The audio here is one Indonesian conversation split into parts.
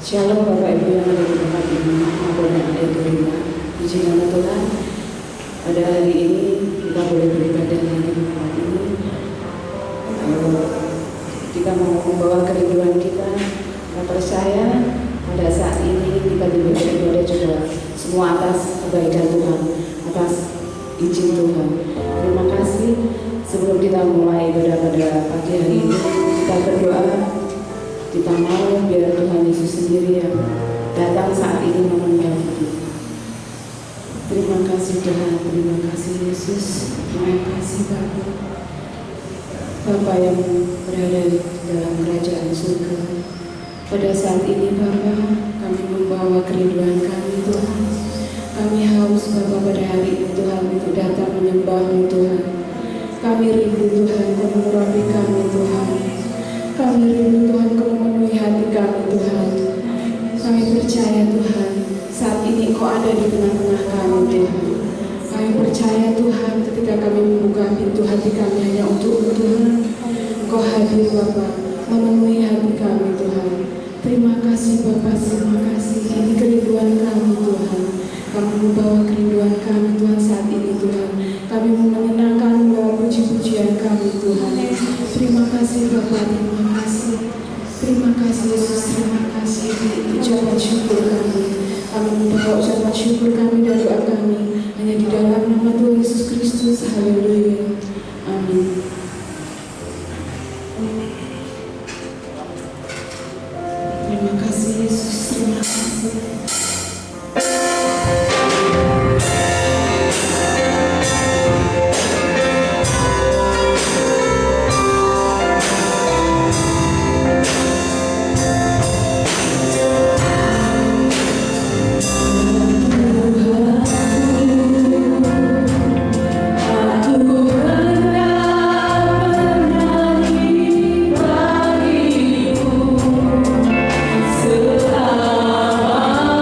Shalom Bapak Ibu yang ada di tempat ini maupun yang ada di rumah. Puji nama Tuhan. Pada hari ini kita boleh beribadah lagi di tempat ini. Kita mau membawa kerinduan kita. Kita percaya pada saat ini kita beribadah juga semua atas kebaikan Tuhan, atas izin Tuhan. Terima kasih. Sebelum kita mulai ibadah pada pagi hari ini, kita berdoa. Kita mau biar Tuhan Yesus sendiri yang datang saat ini memenuhi kita. Terima kasih Tuhan, terima kasih Yesus, terima kasih Bapa. Bapa yang berada di dalam kerajaan surga. Pada saat ini Bapa, kami membawa kerinduan kami Tuhan. Kami haus Bapa pada hari ini Tuhan untuk datang menyembah-Mu Tuhan. Kami rindu Tuhan kau mengurapi kami Tuhan. Kami rindu Tuhan kau memenuhi hati kami Tuhan. Kami percaya Tuhan saat ini Kau ada di tengah-tengah kami Tuhan. Kami percaya Tuhan ketika kami membuka pintu hati kami hanya untuk Tuhan. Kau hadir Bapa memenuhi hati kami Tuhan. Terima kasih Bapa, terima kasih. Ini kerinduan kami Tuhan. Kami membawa kerinduan kami Tuhan saat ini Tuhan. Kami menyenangkan membawa puji-pujian kami Tuhan. Terima kasih Bapa, terima kasih. Terima kasih Yesus, terima kasih. Ucapan syukur kami. Kami membawa ucapan syukur kami dan doa kami hanya di dalam nama Tuhan Yesus Kristus. Haleluya. Amin. Terima kasih Yesus, terima kasih. Selama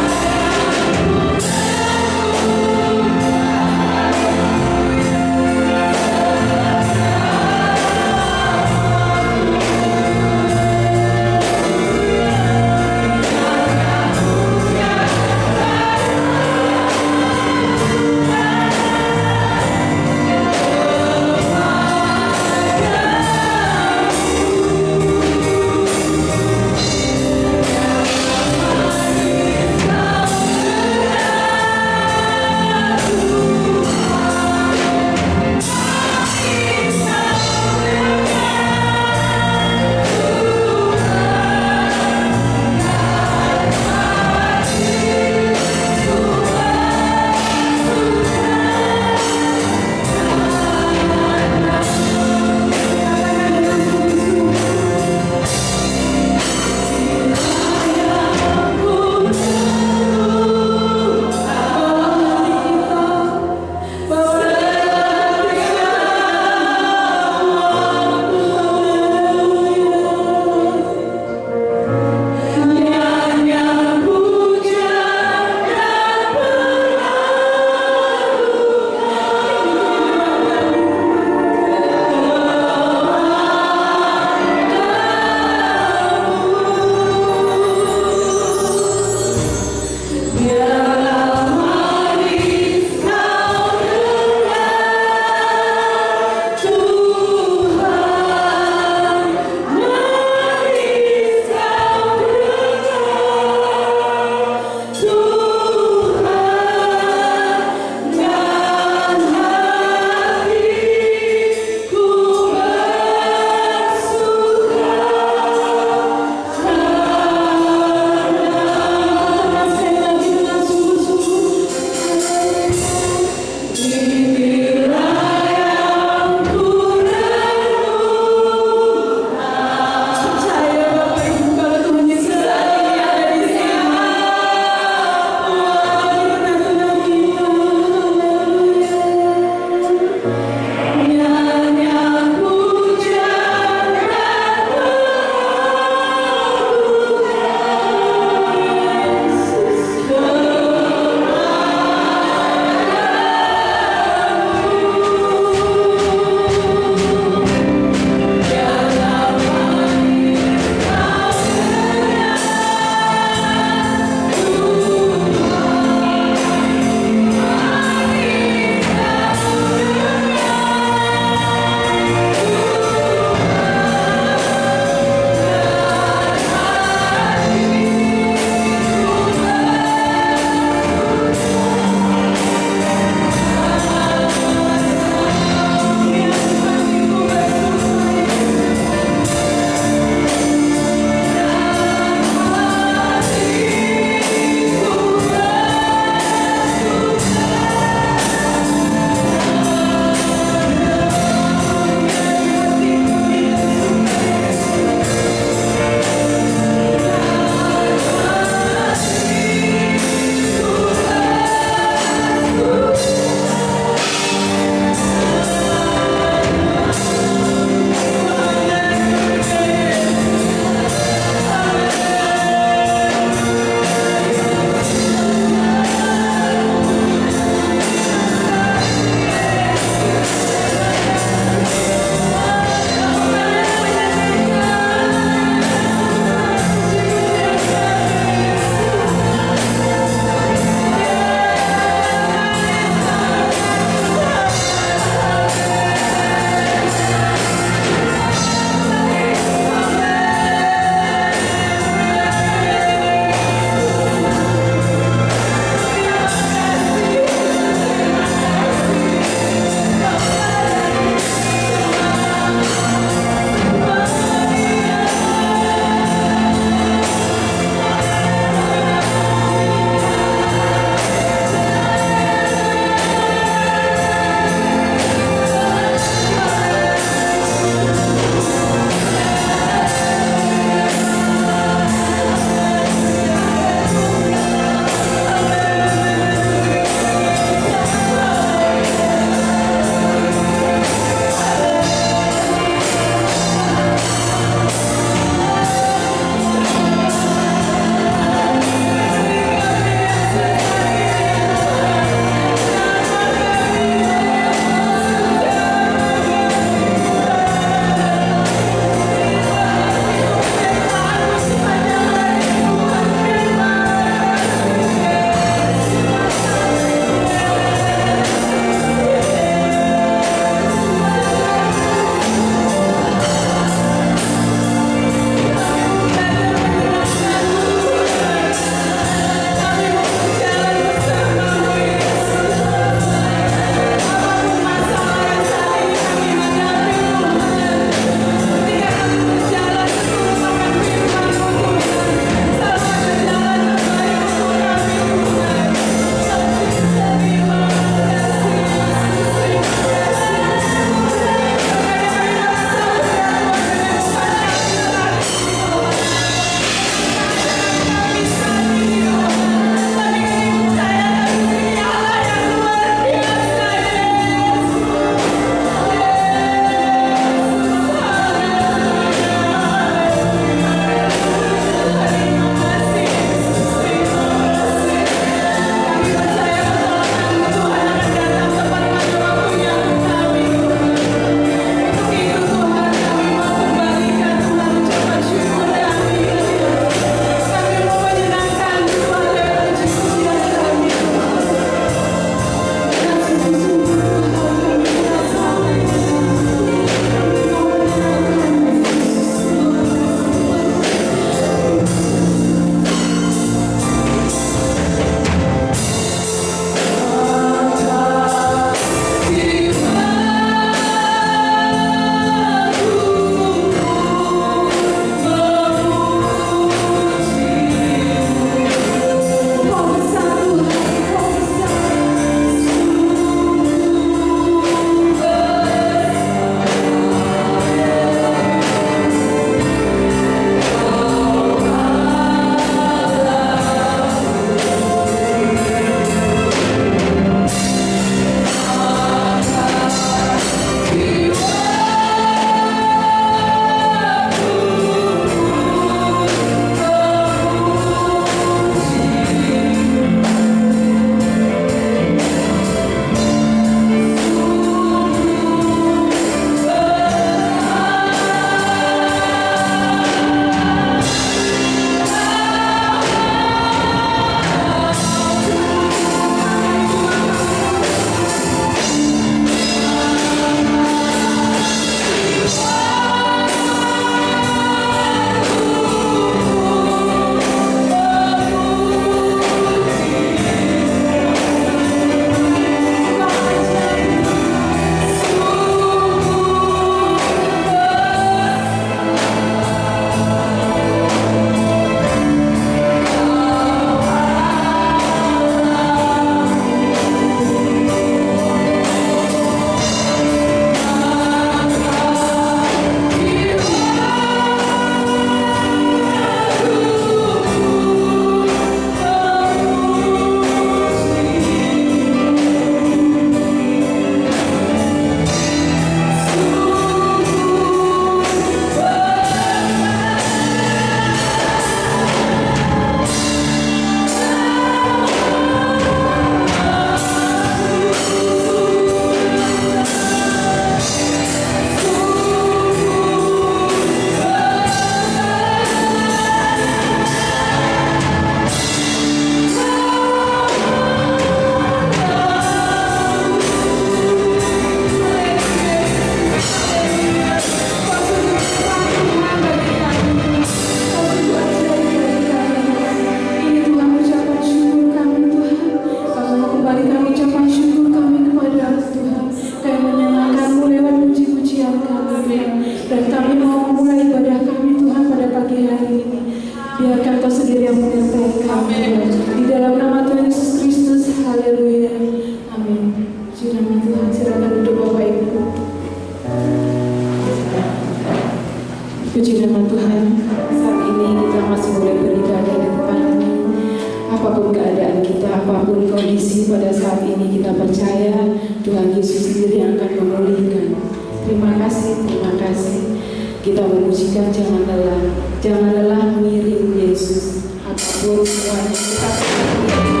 Yesus sendiri yang akan memulihkan. Terima kasih, terima kasih. Kita memujikan, jangan lelah mengiring Yesus. Apapun semuanya kita mengiring.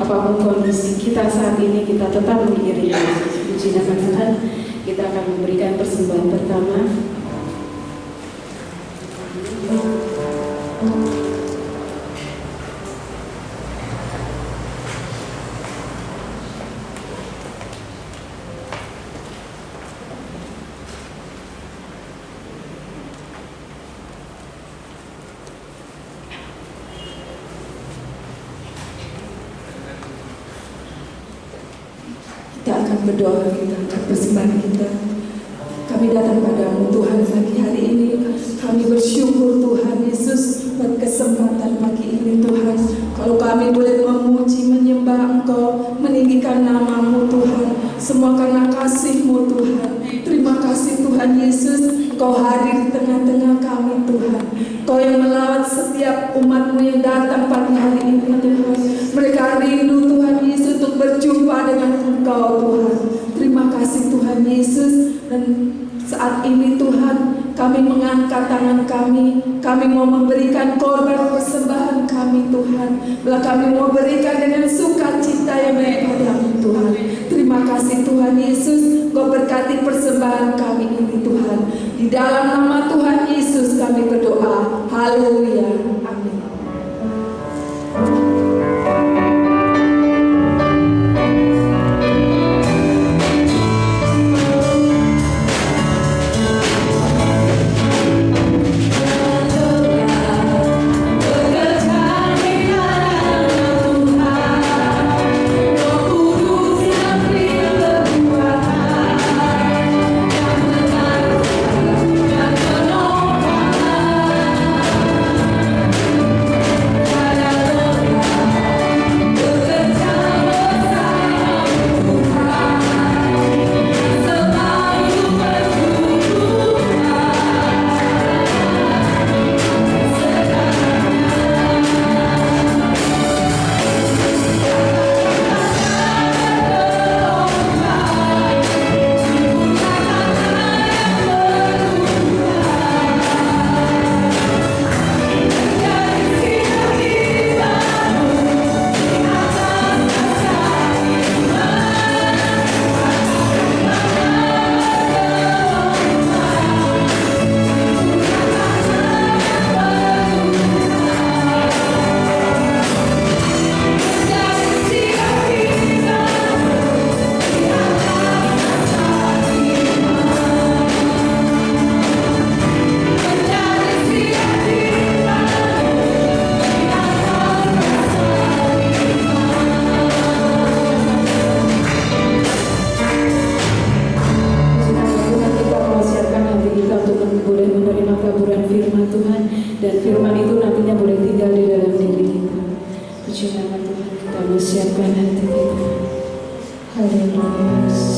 apapun kondisi kita saat ini, kita tetap mengiringi Yesus. Puji nama Tuhan. Kita akan memberikan persembahan pertama. kita akan berdoa, kita akan persembahan kita. Kami datang padamu Tuhan pagi hari ini. Kami bersyukur Tuhan Yesus buat kesempatan pagi ini Tuhan. Kalau kami boleh memuji, menyembah Engkau, meninggikan nama-Mu Tuhan, semua karena kasih-Mu Tuhan. Terima kasih Tuhan Yesus, Kau hadir di tengah-tengah kami Tuhan. Kau yang melawat setiap umat-Mu yang datang pagi hari ini Tuhan. Mereka rindu Tuhan Yesus untuk berjumpa dengan Engkau Tuhan. Terima kasih Tuhan Yesus. Dan saat ini Tuhan, kami mengangkat tangan kami mau memberikan korban persembahan kami Tuhan. Bila kami mau berikan dengan sukacita yang baik padamu Tuhan. Terima kasih Tuhan Yesus, Kau berkati persembahan kami ini Tuhan. Di dalam nama Tuhan Yesus kami berdoa. Haleluya. Amin. Terima kasih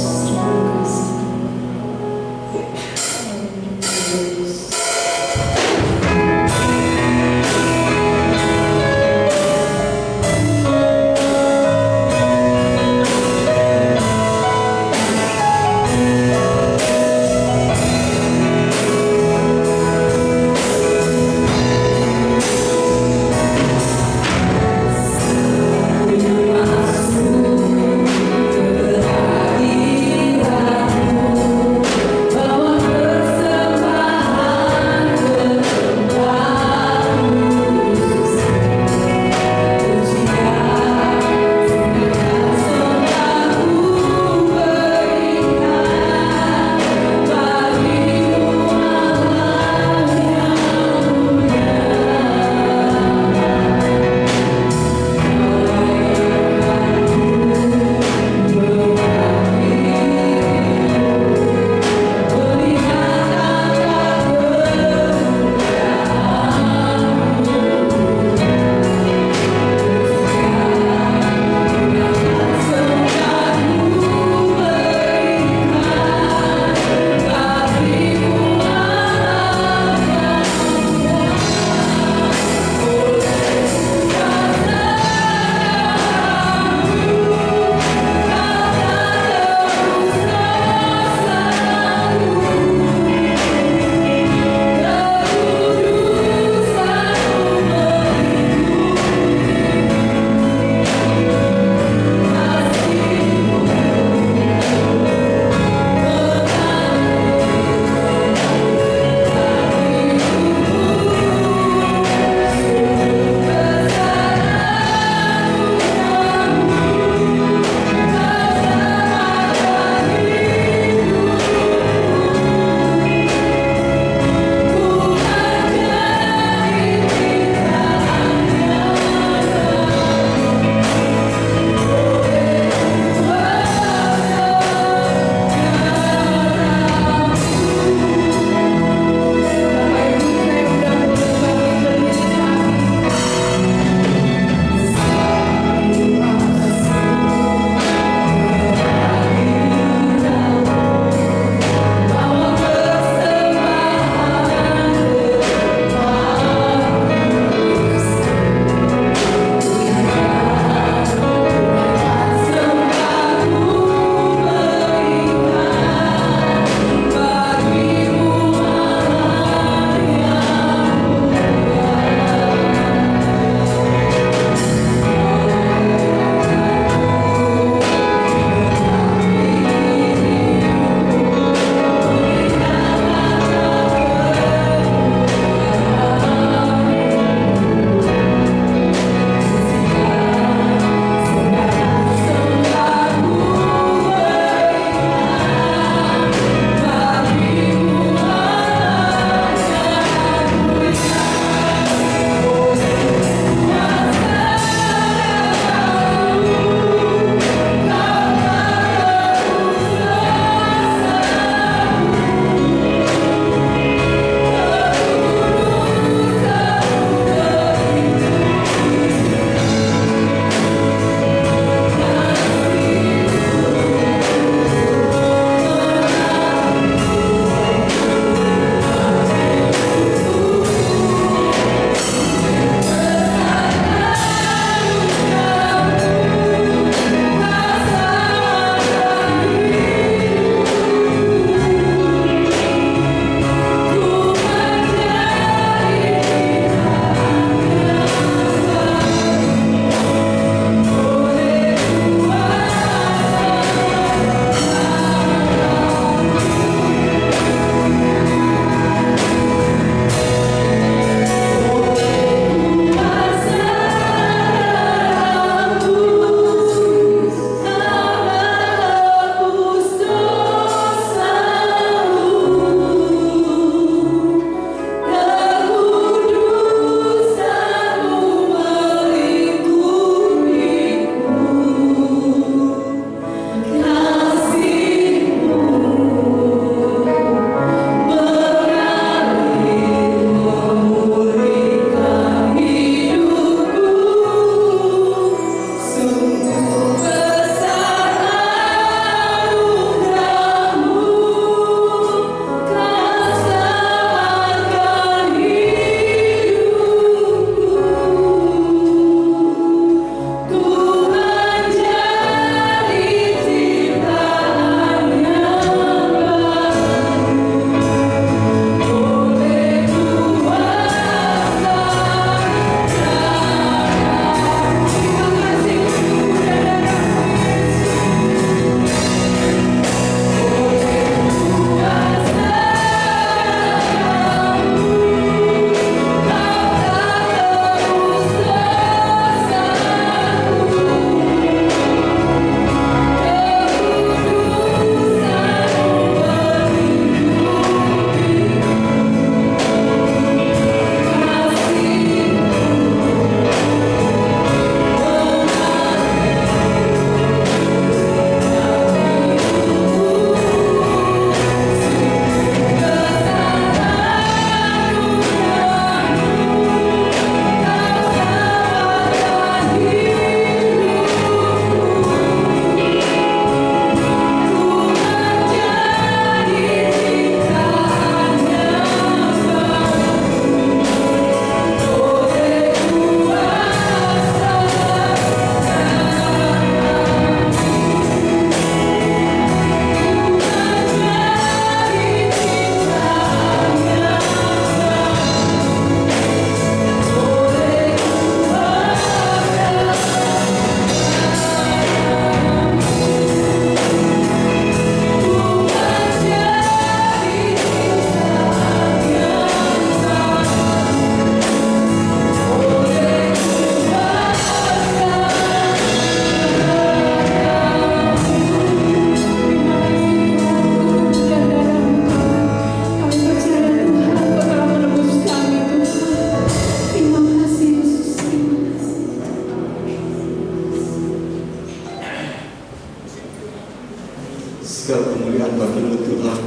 Segala kemuliaan bagi-Mu Tuhan.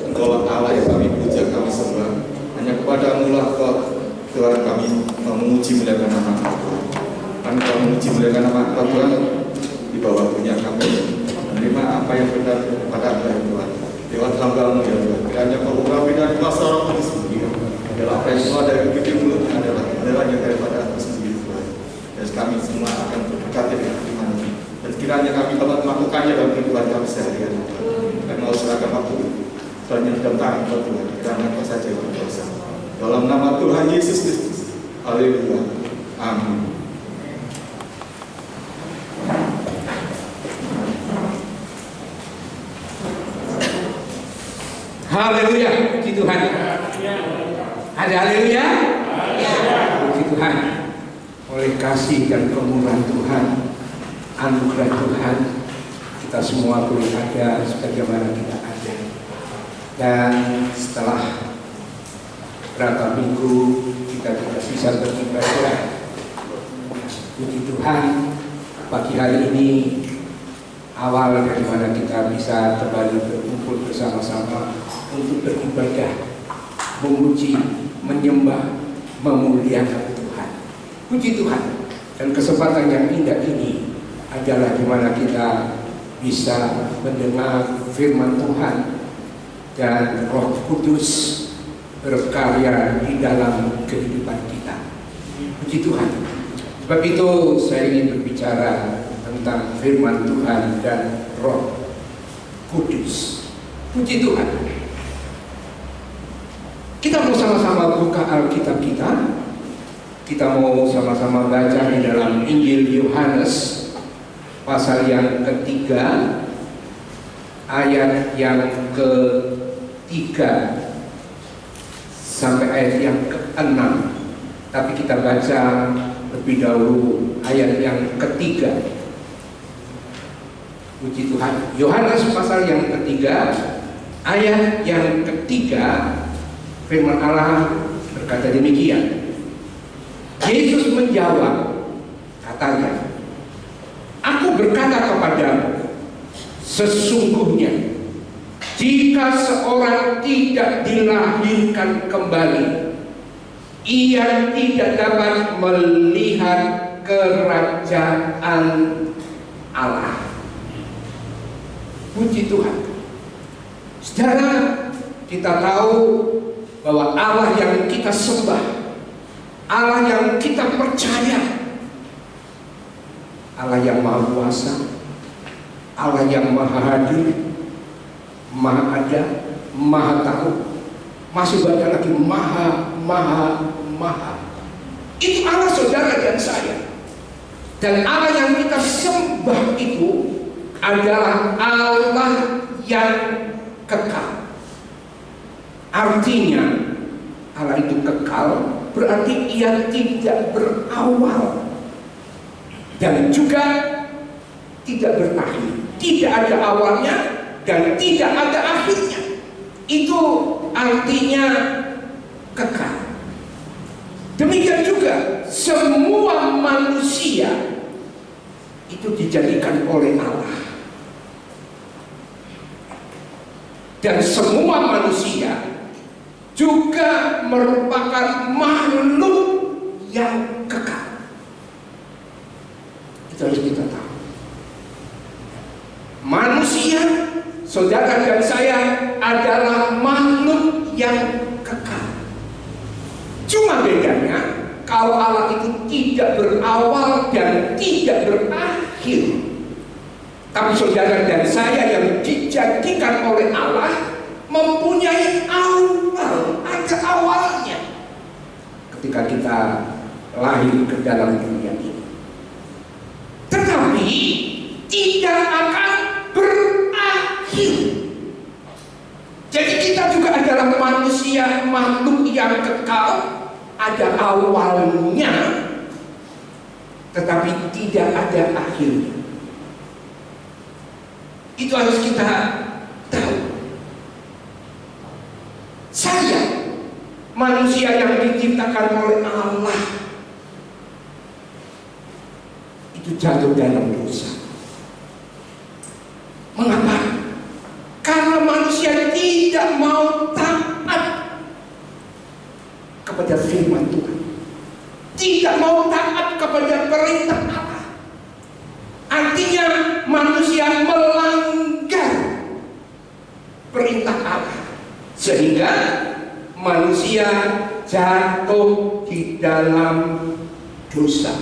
Engkaulah Allah yang kami puja, kami sembah. Hanya kepada-Mu lah Tuhan kami memuji muliakan nama Tuhan. Kami telah memuji muliakan nama Tuhan di bawah punya kami menerima apa yang benar kepada Anda ya Tuhan. Lewat hamba-Mu ya Tuhan. Kiranya Kau urapi dari masyarakat ini sendiri. Adalah apa yang keluar dari bibir-Mu adalah benerannya daripada Aku sendiri Tuhan. Dan kami semua akan berkat dengan firman. Dan kiranya kami dapat melakukannya dalam kehidupan kami sehari-hari. Dan mau serahkan waktu selanjutnya dalam tangan Tuhan. Kiranya Kau saja yang berkuasa. Dalam nama Tuhan Yesus Kristus. Haleluya. Amin. Haleluya. Puji Tuhan. Ada haleluya. Puji Tuhan. Oleh kasih dan kemurahan Tuhan, anugerah Tuhan, kita semua boleh ada sebagaimana kita ada. Dan setelah berapa minggu kita tidak bisa beribadah, puji Tuhan, pagi hari ini awal dari mana kita bisa kembali berkumpul bersama-sama untuk beribadah, memuji, menyembah, memuliakan Tuhan. Puji Tuhan. Dan kesempatan yang indah ini adalah di mana kita bisa mendengar firman Tuhan dan Roh Kudus berkarya di dalam kehidupan kita. Puji Tuhan. Sebab itu saya ingin berbicara tentang firman Tuhan dan Roh Kudus. Puji Tuhan. Kita mau sama-sama buka Alkitab kita. Kita mau sama-sama baca di dalam Injil Yohanes pasal yang ketiga, ayat yang ketiga sampai ayat yang ke-6. Tapi kita baca lebih dahulu ayat yang ketiga. Puji Tuhan. Yohanes pasal yang ketiga, ayat yang ketiga, firman Allah berkata demikian. Yesus menjawab, katanya, Aku berkata kepadamu, sesungguhnya jika seorang tidak dilahirkan kembali, ia tidak dapat melihat kerajaan Allah. Puji Tuhan. Saudara, kita tahu bahwa Allah yang kita sembah, Allah yang kita percaya, Allah yang maha kuasa, Allah yang maha hadir, maha ada, maha tahu, masih banyak lagi maha. Itu Allah saudara dan saya. Dan Allah yang kita sembah itu adalah Allah yang kekal. Artinya Allah itu kekal, berarti ia tidak berawal dan juga tidak berakhir. Tidak ada awalnya dan tidak ada akhirnya. Itu artinya kekal. Demikian juga semua manusia itu dijadikan oleh Allah. Dan semua manusia juga merupakan makhluk yang kekal. Itu harus kita tahu. Manusia, saudara dan saya, adalah makhluk yang kekal. Cuma bedanya, kalau Allah itu tidak berawal dan tidak berakhir. Tapi saudara dan saya yang dijadikan oleh Allah mempunyai awal, ada awalnya ketika kita lahir ke dalam dunia ini. Tetapi tidak akan berakhir. Jadi kita juga adalah manusia, makhluk yang kekal, ada awalnya, tetapi tidak ada akhirnya. Itu harus kita tahu. Saya manusia yang diciptakan oleh Allah itu jatuh dalam dosa. Mengapa? tidak mau taat kepada firman Tuhan, tidak mau taat kepada perintah Allah. Artinya manusia melanggar perintah Allah, sehingga manusia jatuh di dalam dosa.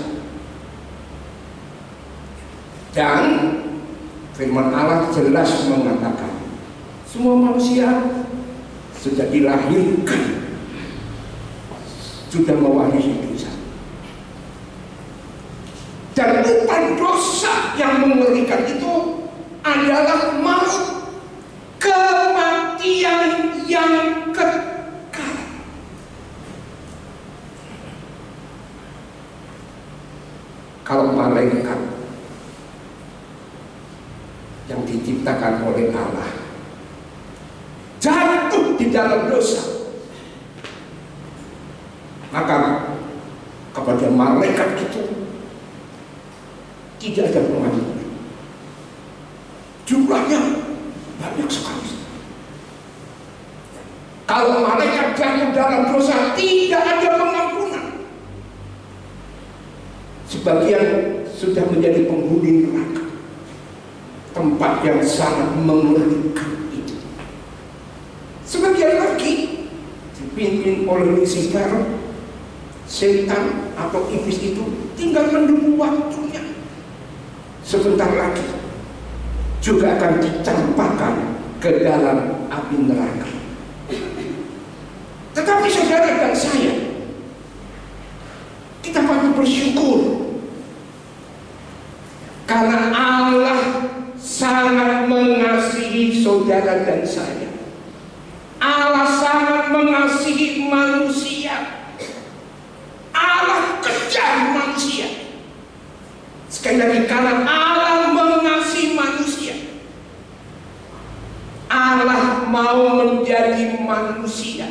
Dan firman Allah jelas mengatakan semua manusia sudah dilahirkan sudah mewarisi dosa. Dan upah dosa yang mengerikan itu adalah maut, kematian yang kekal. Kalau malaikat yang diciptakan oleh Allah jatuh di dalam dosa, maka kepada malaikat itu tidak ada pengampunan. Jumlahnya banyak sekali. Kalau malaikat jatuh dalam dosa, tidak ada pengampunan. Sebagian sudah menjadi penghuni neraka, tempat yang sangat mengerikan itu. Sebagian lagi dipimpin oleh Lucifer, setan atau iblis itu tinggal menunggu waktunya. Sebentar lagi juga akan dicampakkan ke dalam api neraka. Tetapi saudara dan saya, kita patut bersyukur karena Allah sangat mengasihi saudara dan saya. Allah sangat mengasihi manusia. Allah kejar manusia. Sekali lagi, karena Allah mengasihi manusia, Allah mau menjadi manusia.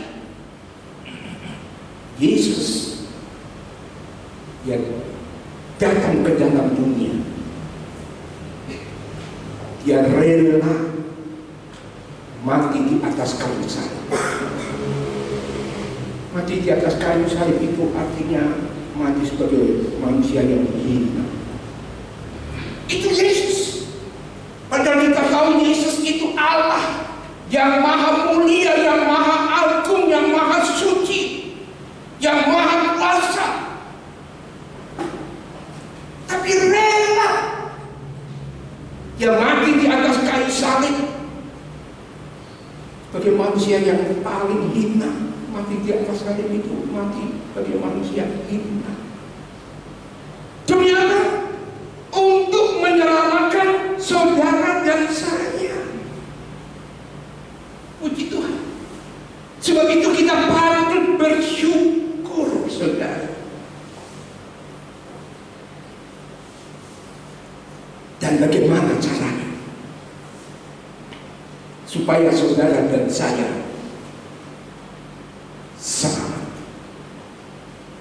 Yesus yang datang ke dalam dunia, dia rela mati di atas kayu salib. Mati di atas kayu salib itu artinya mati sebagai manusia yang hina. Itu Yesus. Padahal kita tahu Yesus itu Allah yang maha mulia, yang maha agung, yang maha suci, yang maha kuasa. Tapi rela dia mati di atas kayu salib sebagai manusia yang paling hina. Mati di atas salib itu mati sebagai manusia hina. Demi apa? Untuk menyelamatkan saudara dan saya. Puji Tuhan. Sebab itu kita patut bersyukur, saudara. Dan bagaimana caranya supaya saudara dan saya selamat,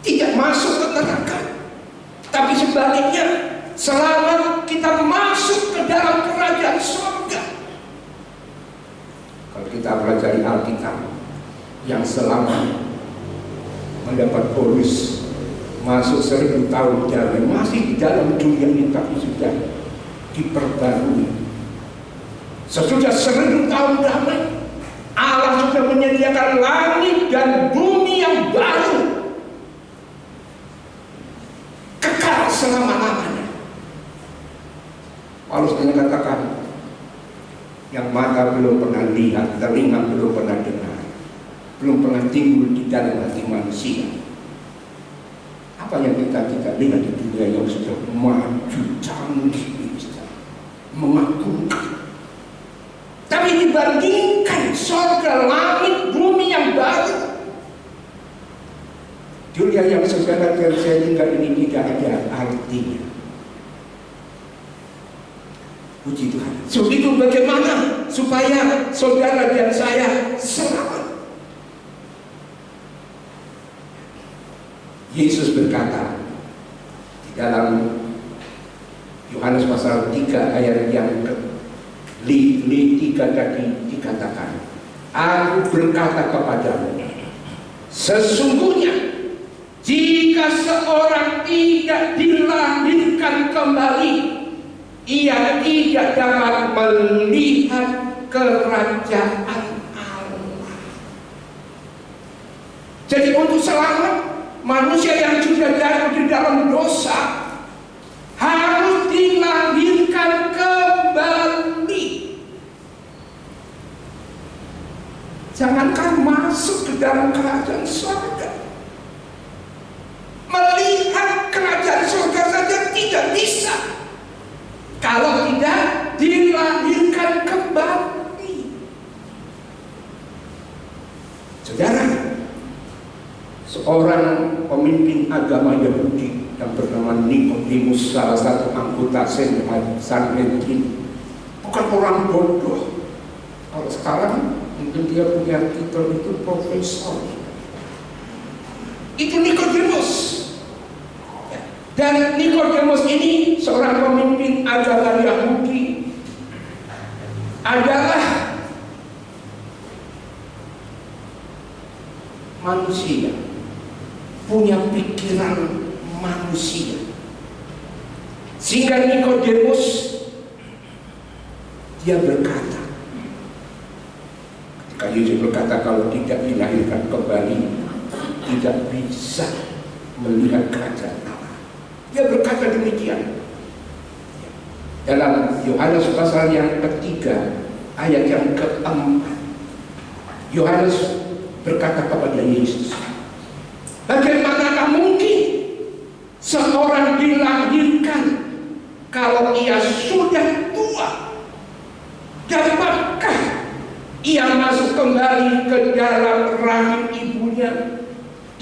tidak masuk ke neraka, tapi sebaliknya selamat kita masuk ke dalam kerajaan surga. Kalau kita pelajari Alkitab, yang selamat mendapat bonus masuk 1000 tahun damai, masih di dalam dunia ini tapi sudah diperbarui. Sesudah 1000 tahun damai, Allah sudah menyediakan langit dan bumi yang baru, kekal selama-lamanya. Paulus mengatakan, yang mata belum pernah lihat, telinga belum pernah dengar, belum pernah timbul di dalam hati manusia. Apa yang kita lihat di dunia yang sudah maju, canggih, mengagumkan. Tapi dibandingkan surga, langit, bumi yang baru, dunia yang saudara dan saya tinggal ini tidak ada artinya. Puji Tuhan. So itu bagaimana supaya saudara dan saya selamat? Yesus berkata di dalam Yohanes pasal 3 ayat yang ke-3 tadi dikatakan, Aku berkata kepadamu, sesungguhnya jika seorang tidak dilahirkan kembali, ia tidak dapat melihat kerajaan Allah. Jadi untuk selamat, manusia yang sudah jatuh di dalam dosa harus dilahirkan kembali. Jangankan masuk ke dalam kerajaan surga, melihat kerajaan surga saja tidak bisa kalau tidak dilahirkan kembali. Saudara, seorang pemimpin agama Yahudi yang bernama Nikodemus, salah satu anggota Sanhedrin, bukan orang bodoh. Kalau sekarang mungkin dia punya titel itu profesor. Itu Nikodemus. Dan Nikodemus ini seorang pemimpin agama Yahudi, adalah manusia, punya pikiran manusia. Sehingga Nikodemus dia berkata, ketika Yesus berkata kalau tidak dilahirkan kembali tidak bisa melihat kerajaan Allah, dia berkata demikian. Dalam Yohanes pasal yang ketiga ayat yang keempat, Yohanes berkata kepada Yesus, bagaimanakah mungkin seorang dilahirkan kalau ia sudah tua? Dapatkah ia masuk kembali ke dalam rahim ibunya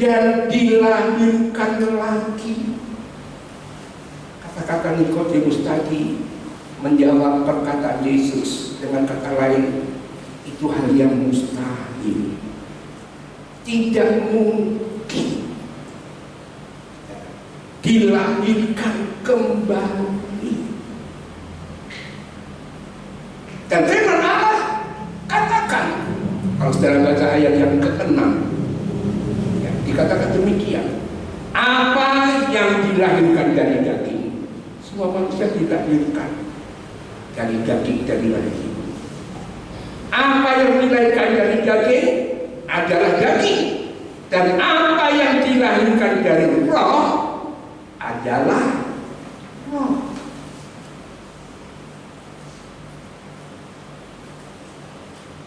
dan dilahirkan lagi? Kata-kata Nikodemus tadi menjawab perkataan Yesus dengan kata lain, itu hal yang mustahil, tidak mungkin dilahirkan kembali. Dan firman Allah katakan, kalau saudara baca ayat yang ke-6, ya, dikatakan demikian, apa yang dilahirkan dari daging, semua manusia dilahirkan dari daging, dari lahir. Apa yang dilahirkan dari daging adalah daging, dan apa yang dilahirkan dari roh adalah roh.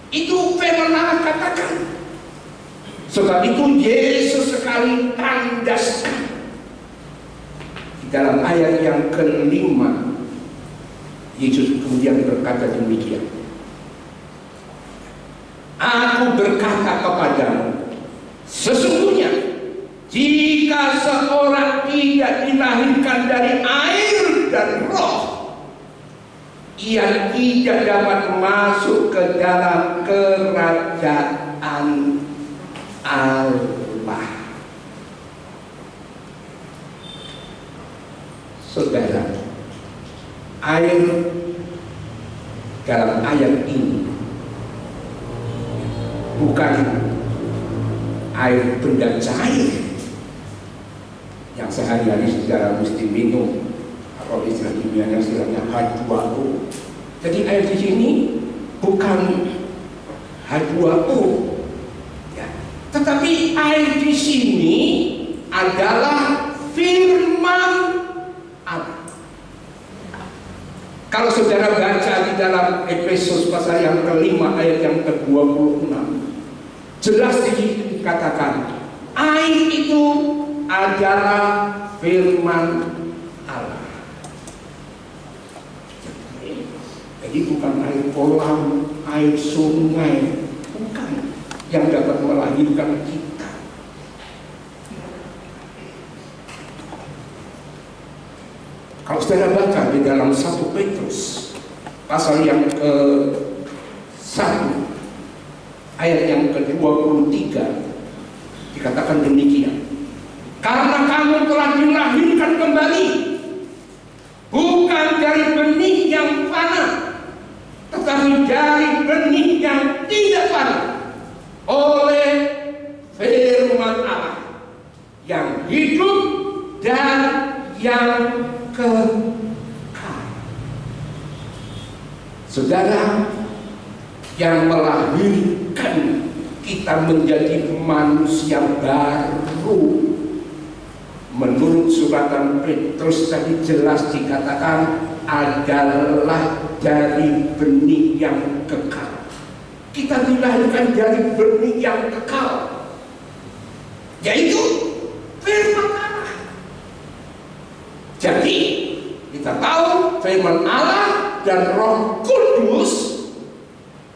Itu firman Allah katakan. Sebab itu Yesus sekali tandaskan di dalam ayat yang ke-5. Yesus kemudian berkata demikian, aku berkata kepadamu, sesungguhnya jika seorang tidak dilahirkan dari air dan roh, ia tidak dapat masuk ke dalam kerajaan Allah. Saudara, air dalam ayat ini bukan air benda cair yang sehari-hari saudara mesti minum, atau istilah kimianya istilahnya H2O. Jadi air di sini bukan H2O, ya, tetapi air di sini adalah firman Allah. Kalau saudara baca di dalam Efesus pasal yang ke-5 ayat yang ke-26, jelas dikatakan air itu adalah firman Allah. Jadi bukan air kolam, air sungai, bukan yang dapat melahirkan kita. Kalau saudara baca di dalam 1 Petrus pasal yang ke-1 ayat yang ke-23 dikatakan demikian, karena kamu telah dilahirkan kembali bukan dari benih yang fana, tetapi dari benih yang tidak fana, oleh firman Allah yang hidup dan yang kekal. Saudara, yang melahirkan kita menjadi manusia baru, menurut suratan Petrus tadi jelas dikatakan adalah dari benih yang kekal. Kita dilahirkan dari benih yang kekal, yaitu firman Allah. Jadi kita tahu firman Allah dan Roh Kudus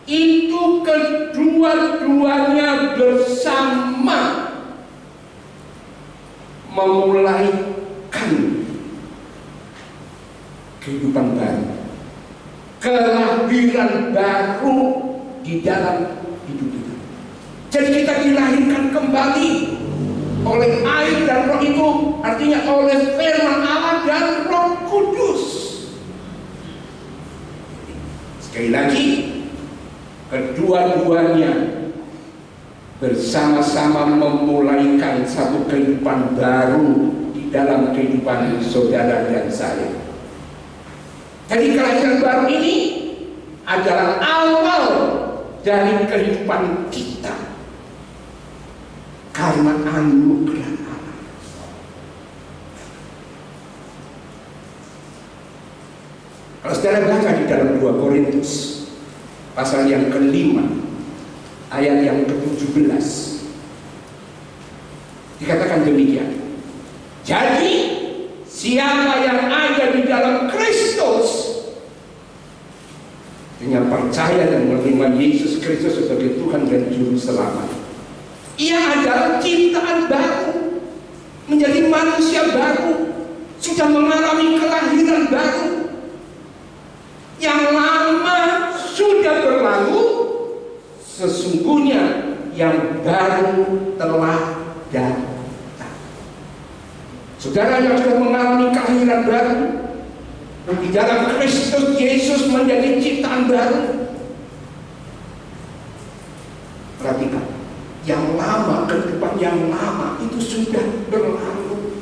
itu kedua-duanya bersama memulaikan kehidupan baru, kelahiran baru di dalam hidup kita. Jadi kita dilahirkan kembali oleh air dan roh itu, artinya oleh firman Allah dan Roh Kudus. Sekali lagi, kedua-duanya bersama-sama memulaikan satu kehidupan baru di dalam kehidupan saudara dan saya. Jadi kelahiran baru ini adalah awal dari kehidupan kita karena anugerah Allah. Kalau saudara baca di dalam 2 Korintus pasal yang ke-5 ayat yang ke-17 dikatakan demikian. Jadi siapa yang ada di dalam Kristus dengan percaya dan menerima Yesus Kristus sebagai Tuhan dan Juru Selamat, ia adalah ciptaan baru, menjadi manusia baru, sudah mengalami kelahiran baru. Yang lama sudah berlalu, sesungguhnya yang baru telah datang. Saudara yang sudah mengalami kelahiran baru di dalam Kristus Yesus menjadi ciptaan baru, perhatikan, yang lama, kehidupan yang lama itu sudah berlalu.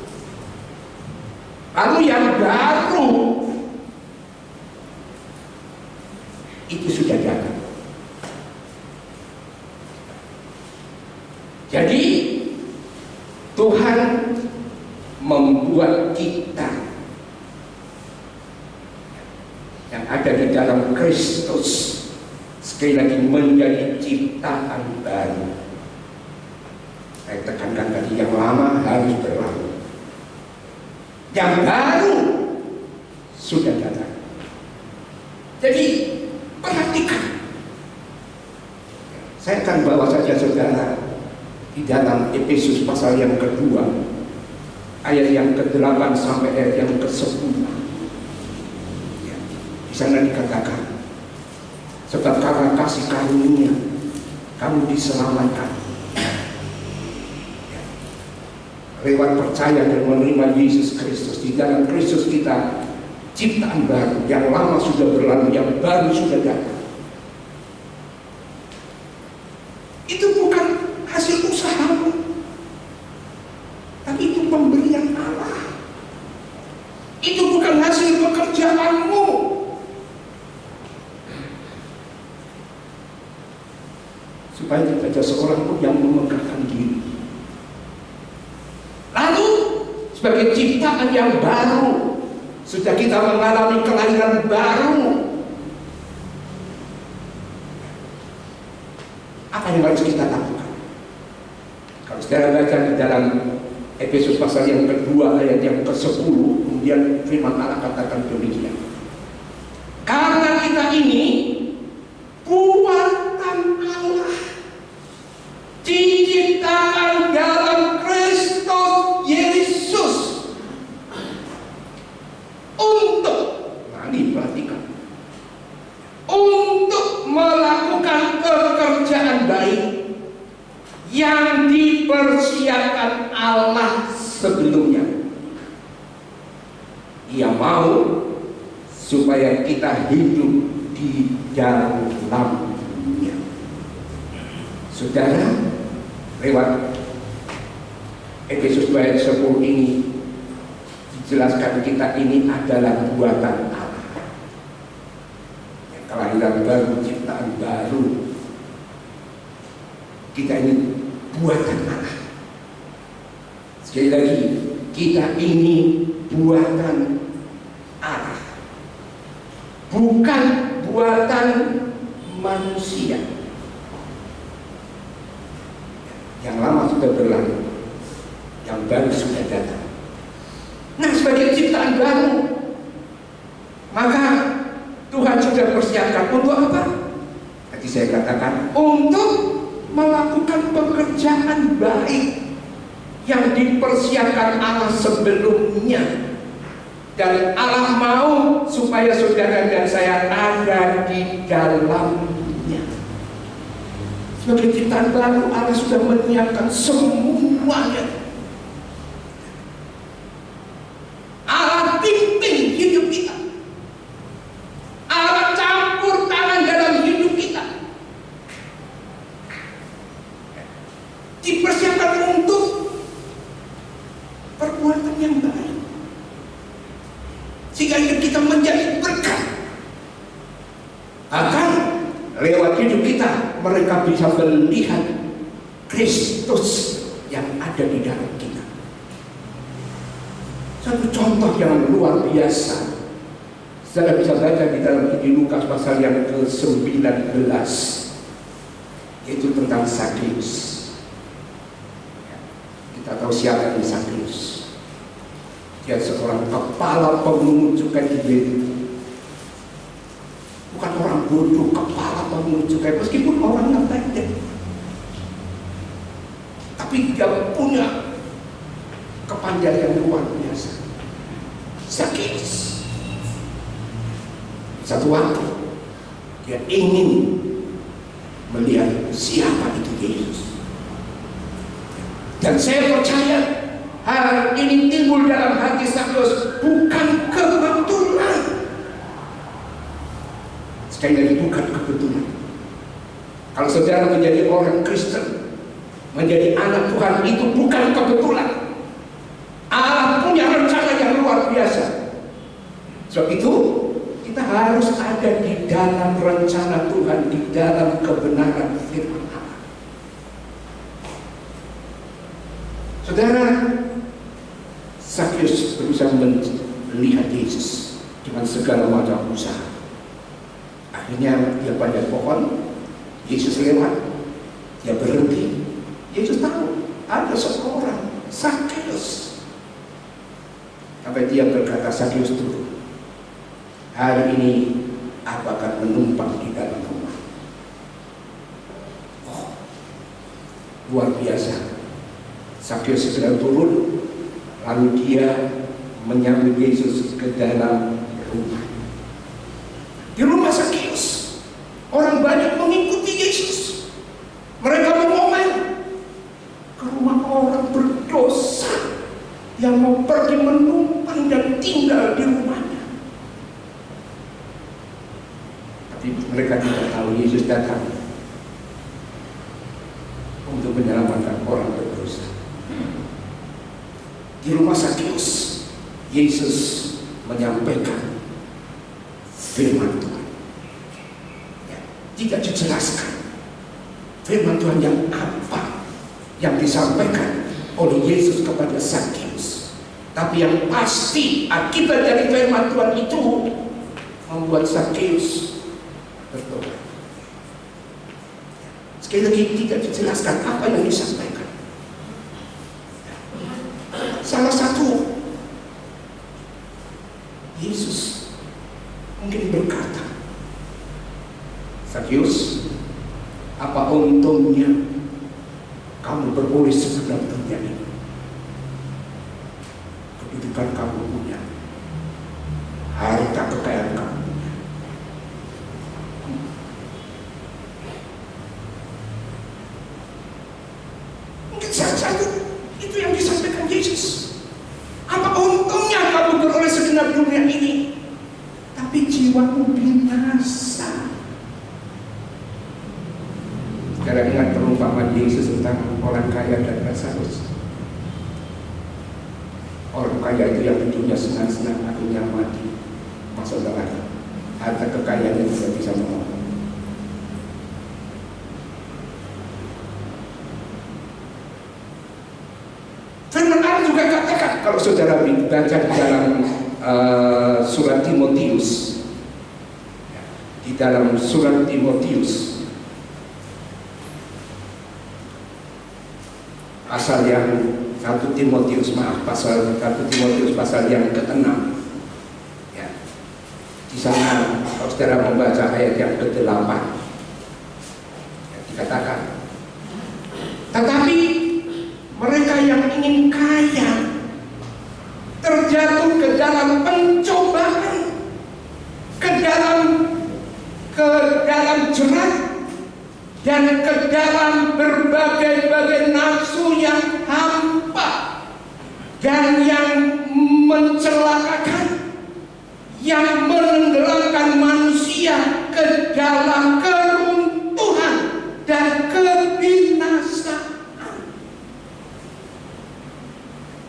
Lalu yang baru itu sudah datang. Jadi Tuhan membuat kita yang ada di dalam Kristus sekali lagi menjadi ciptaan baru. Saya tekankan tadi, yang lama harus berlalu, yang baru sudah datang. Jadi perhatikan, saya akan bawa saja saudara di dalam Efesus pasal yang kedua ayat yang ke-8 sampai ayat yang ke-10. Di sana dikatakan, sebab karena kasih karunia kamu diselamatkan lewat percaya dan menerima Yesus Kristus. Di dalam Kristus kita ciptaan baru, yang lama sudah berlalu, yang baru sudah datang. Itu bukan hasil usahamu, tapi itu pemberian Allah. Itu bukan hasil pekerjaanmu. Supaya tidak ada seorang pun yang memegahkan diri. Lalu sebagai ciptaan yang baru, sudah kita mengalami kelahiran baru, apa yang harus kita lakukan? Kalau saudara baca di dalam Efesus pasal yang kedua ayat yang ke-10, kemudian firman Allah katakan demikian. Karena kita ini buatan Allah, diciptakan dalam Kristus Yesus untuk, ini perhatikan, untuk melakukan pekerjaan baik yang dipersiapkan Allah sebelumnya. Ia mau supaya kita hidup di dalamnya. Saudara, lewat Efesus 2 ayat 10 ini dijelaskan kita ini adalah buatan Allah. Kelahiran baru, ciptaan baru. Kita ini buatan Allah. Sekali lagi, kita ini buatan Allah, bukan buatan manusia. Yang lama sudah berlalu, yang baru sudah datang. Nah, sebagai ciptaan baru, maka Tuhan sudah persiapkan untuk apa? Tadi saya katakan, untuk melakukan pekerjaan baik yang dipersiapkan Allah sebelumnya. Dan Allah mau supaya saudara dan saya ada di dalamnya. Sebagai ciptaan baru, Allah sudah menyiapkan semuanya. Allah pimpin hidup kita. Allah campur tangan dalam hidup kita. Dipersiapkan untuk perbuatan yang baik, sehingga hidup kita menjadi berkat. Akan lewat hidup kita mereka bisa melihat Kristus yang ada di dalam kita. Satu contoh yang luar biasa, saudara bisa baca di dalam Injil Lukas pasal yang ke-19, yaitu tentang Zakheus. Kita tahu siapa ini Zakheus. Dia seorang kepala pemungut cukai di Yerusalem. Bukan orang bodoh, kepala pemungut cukai, meskipun orang yang baik, tapi dia punya kepandaian yang luar biasa. Zakheus. Satu waktu dia ingin melihat siapa itu Yesus. Dan saya percaya hal ini timbul dalam hati Zakheus bukan kebetulan. Sekali lagi, bukan kebetulan. Kalau saudara menjadi orang Kristen, menjadi anak Tuhan, itu bukan kebetulan. Allah punya rencana yang luar biasa. Sebab itu kita harus ada di dalam rencana Tuhan, di dalam kebenaran firman Allah. Saudara, Zakheus berusaha melihat Yesus dengan segala macam usaha. Akhirnya dia pada pohon, Yesus lewat, dia berhenti. Yesus tahu ada seorang Zakheus. Sampai dia berkata, Zakheus turun. Hari ini aku akan menumpang di dalam rumah. Oh, luar biasa. Zakheus segera turun, lalu dia menyambut Yesus ke dalam rumah. Di rumah Zakheus, orang banyak mengikuti Yesus. Mereka mengomel ke rumah orang berdosa yang mau pergi menumpang dan tinggal di rumahnya. Tapi mereka tidak tahu Yesus datang untuk menyelamatkan orang berdosa. Di rumah Zakheus, Yesus menyampaikan firman Tuhan. Ya, tidak dijelaskan firman Tuhan yang apa yang disampaikan oleh Yesus kepada Zakheus. Tapi yang pasti akibat dari firman Tuhan itu membuat Zakheus bertobat. Sekali lagi, tidak dijelaskan apa yang disampaikan. Salah satu, Yesus mungkin berkata, Zakheus, apa untungnya kamu beroleh segenap dunia ini? Kedudukan kamu punya, harta kekayaan kamu punya. Mungkin saja itu yang disampaikan Yesus. Apa untungnya kamu beroleh segenap dunia ini, tapi jiwamu binasa? Saudara ingat perumpamaan Yesus tentang orang kaya dan Lazarus. Orang kaya itu yang hidupnya senang-senang, akhirnya mati. Saudara, harta kekayaannya tidak bisa menolong. Firman Allah juga katakan, kalau saudara baca di dalam surat Timotius, di dalam surat Timotius pasal yang 1 Timotius pasal yang ke-6, ya. Di sana kalau saudara membaca ayat yang ke-8, ya, dikatakan, tetapi mereka yang ingin kaya terjatuh ke dalam pencobaan, ke dalam jerat, dan ke dalam berbagai-bagai nafsu yang hampa dan yang mencelakakan, yang menenggelamkan manusia ke dalam keruntuhan dan kebinasaan.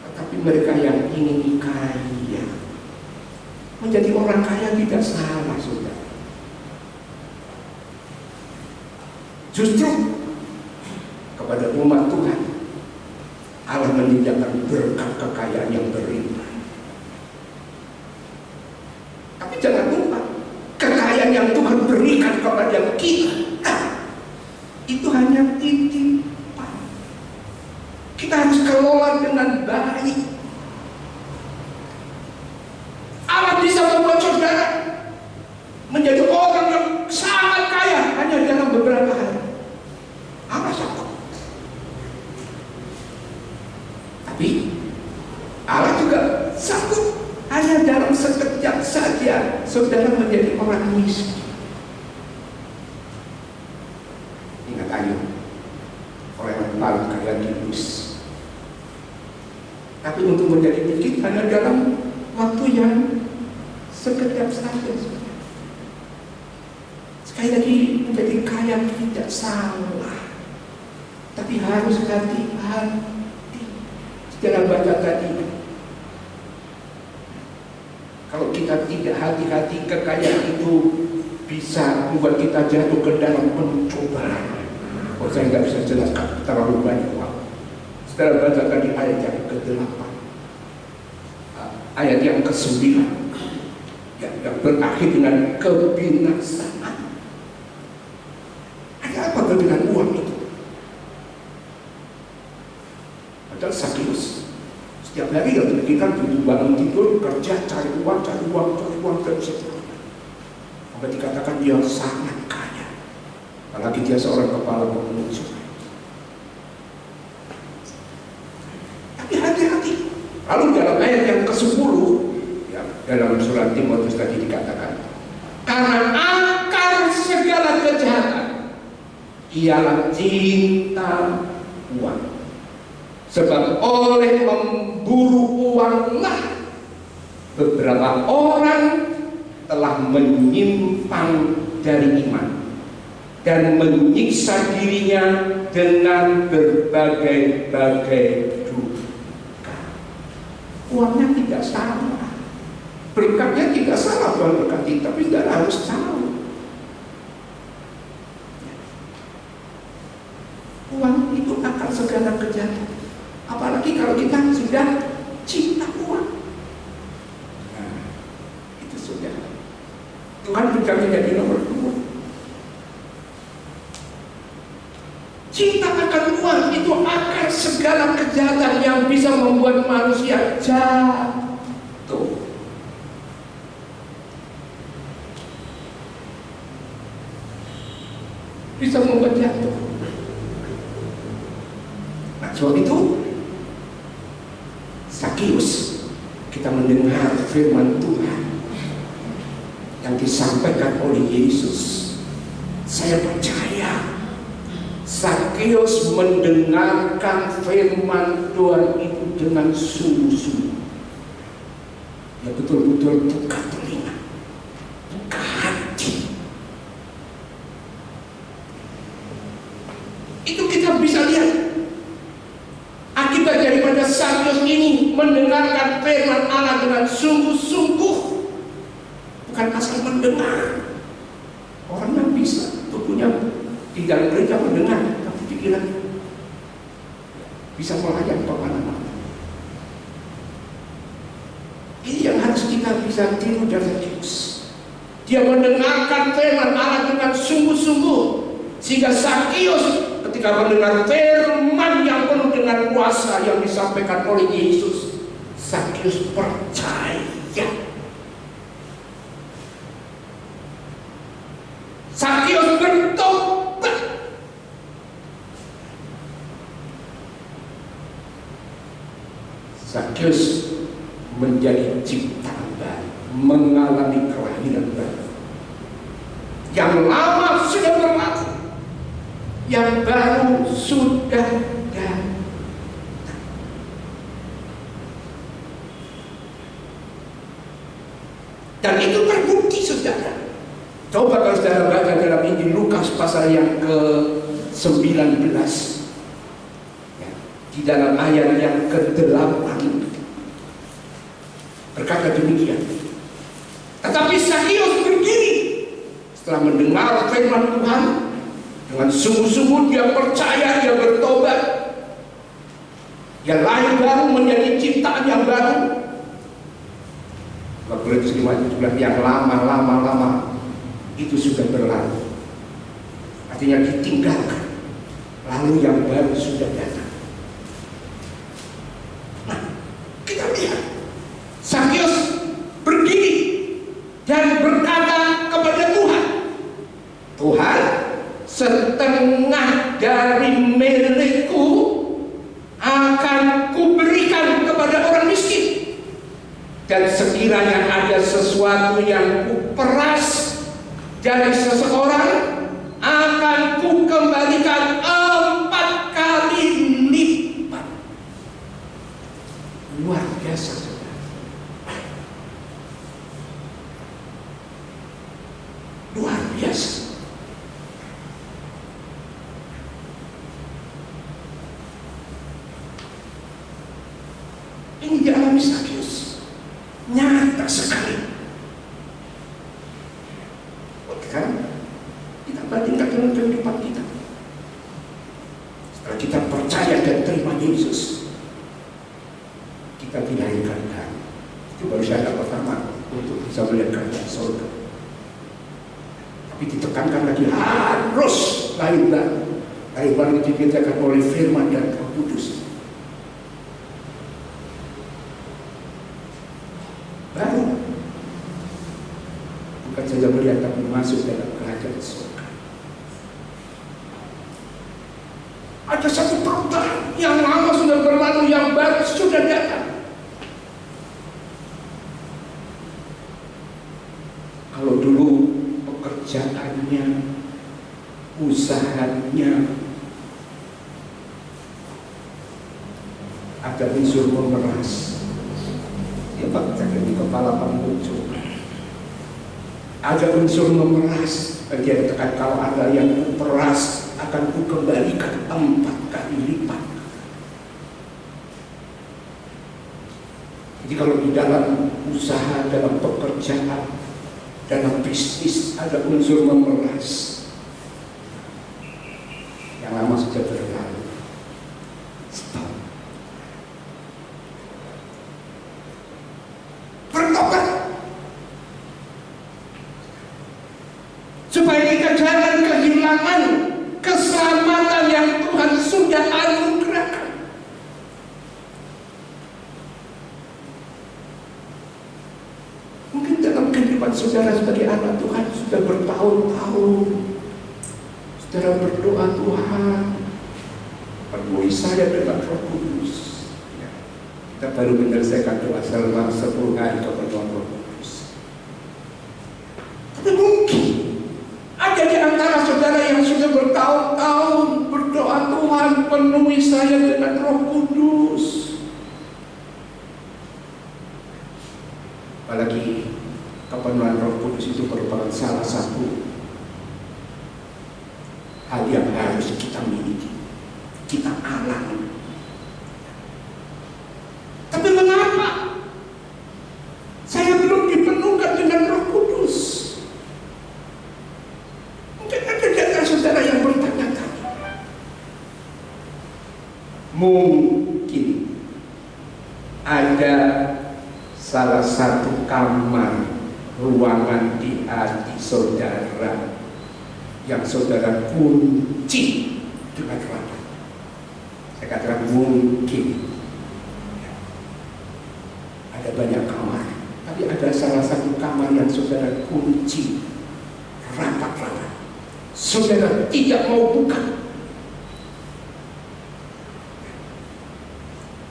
Tetapi mereka yang ingin kaya, menjadi orang kaya tidak salah, saudara. Justru kepada umat Tuhan Allah menyediakan berkat kekayaan yang berlimpah. Tapi jangan lupa, kekayaan yang Tuhan berikan kepada kita itu hanya titipan. Kita harus kelola dengan baik. Allah bisa membuat saudara menjadi orang yang sangat kaya hanya dalam beberapa hari. Allah sanggup. Tapi Allah juga sanggup hanya dalam sekejap saja saudara menjadi orang miskin. Ingat Ayub, orang yang paling kaya di Lus. Tapi untuk menjadi miskin hanya dalam waktu yang sekejap saja. Sekali lagi, menjadi kaya tidak salah, tapi harus hati-hati. Jangan baca tadi, kalau kita tidak hati-hati, kekayaan itu bisa membuat kita jatuh ke dalam pencobaan. Oh, saya nggak bisa jelaskan, terlalu banyak waktu. Setelah baca tadi ayat yang ke-8, ayat yang ke-9, yang berakhir dengan kebinasaan. Ada apa dengan uang itu? Padahal Sakius setiap hari kita bangun tidur, kerja, cari uang dan seterusnya. Sampai dikatakan dia sangat kaya, apalagi dia seorang kepala pemungut sungai. Tapi hati-hati. Lalu dalam ayat yang ke-10, ya, dalam surat Timotius tadi dikatakan, karena akar segala kejahatan ialah cinta uang. Sebab oleh memburu uanglah beberapa orang telah menyimpang dari iman dan menyiksa dirinya dengan berbagai-bagai duka. Uangnya tidak salah, berkatnya tidak salah, Tuhan berkati, tapi tidak harus tahu. Uang itu akan segala kejahatan. Apalagi kalau kita sudah cinta uang. Nah, itu sudah. Tuhan berikan menjadi nomor 2. Cinta akan uang itu akar segala kejahatan yang bisa membuat manusia jatuh. Bisa membuat jatuh. Nah, sebab itu Sakius, kita mendengar firman Tuhan yang disampaikan oleh Yesus. Saya percaya Sakius mendengarkan firman Tuhan itu dengan sungguh-sungguh. Ya, betul-betul buka telinga, buka hati. Itu kita bisa lihat akibat daripada Sakyus ini mendengarkan firman Allah dengan sungguh-sungguh, bukan asal mendengar. Orang yang bisa tubuhnya di dalam gereja mendengar, tapi pikiran bisa melayani kemana-mana. Ini yang harus kita bisa tiru dari Sakyus. Dia mendengarkan firman Allah dengan sungguh-sungguh, sehingga Sakyus ketika mendengar firman yang penuh dengan kuasa yang disampaikan oleh Yesus, Sakyus percaya. Sakyus bertobat. Sakyus menjadi ciptaan baru, mengalami kelahiran baru. Yang lama sudah berlalu, yang baru sudah datang. Dan itu terbukti, saudara. Coba kalau saudara baca dalam Injil Lukas pasal yang ke-19 ya, di dalam ayat yang ke-8 berkata demikian. Tetapi Sakyus berdiri setelah mendengar firman Tuhan. Dengan sungguh-sungguh dia percaya, dia bertobat. Dia lahir baru, menjadi ciptaan yang baru. Korintus 5:17, yang lama itu sudah berlalu. Artinya ditinggalkan. Lalu yang baru sudah datang. Nah, kita lihat Sakyus berdiri dan berkata kepada Tuhan, Tuhan, setengah dari milikku akan kuberikan kepada orang miskin, dan sekiranya ada sesuatu yang kuperas dari seseorang akan kukembalikan 4 kali lipat. Luar biasa, saudara. Luar biasa. Ini dialami Sakyus, nyata sekali. Sekarang kita bandingkan dengan kehidupan kita. Setelah kita percaya dan terima Yesus, kita dilahirkan baru. Itu baru syarat pertama untuk bisa melihat kerajaan surga. Tapi ditekankan lagi harus lahir baru. Lahir baru dikerjakan oleh firman dan Roh Kudus. Baru bukan saja melihat, tapi masuk dalam kerajaan surga. Ada satu perubahan, yang lama sudah berlalu, yang baru sudah datang. Kalau dulu pekerjaannya, usahanya ada unsur memeras, dia bakal di kepala pengunjung. Ada unsur memeras, dia katakan kalau ada yang peras akan kukembalikan 4 kali lipat. Jadi kalau di dalam usaha, dalam pekerjaan, dalam bisnis ada unsur memeras, yang lama sudah berlalu. Stop. Bertobat supaya kita jangan kehilangan keselamatan yang Tuhan sudah anugerahkan. Mungkin dalam kehidupan saudara sebagai anak Tuhan sudah bertahun-tahun saudara berdoa, Tuhan penuhi saya dengan Roh Kudus. Ya, kita baru menyelesaikan doa selama 10 hari kepenuhan Roh Kudus. Tapi mungkin ada di antara saudara yang sudah bertahun-tahun berdoa, Tuhan penuhi saya dengan Roh Kudus. Apalagi kepenuhan Roh Kudus itu merupakan salah satu hal yang harus kita miliki. kita alami. Tapi mengapa saya belum dipenuhkan dengan Roh Kudus? Mungkin ada di antara saudara yang bertanya-tanya. Mungkin ada salah satu kamar ruangan di hati saudara yang saudara kunci dengan rapat. Saya katakan mungkin ada banyak kamar, tapi ada salah satu kamar yang saudara kunci rapat-rapat. Saudara tidak mau buka.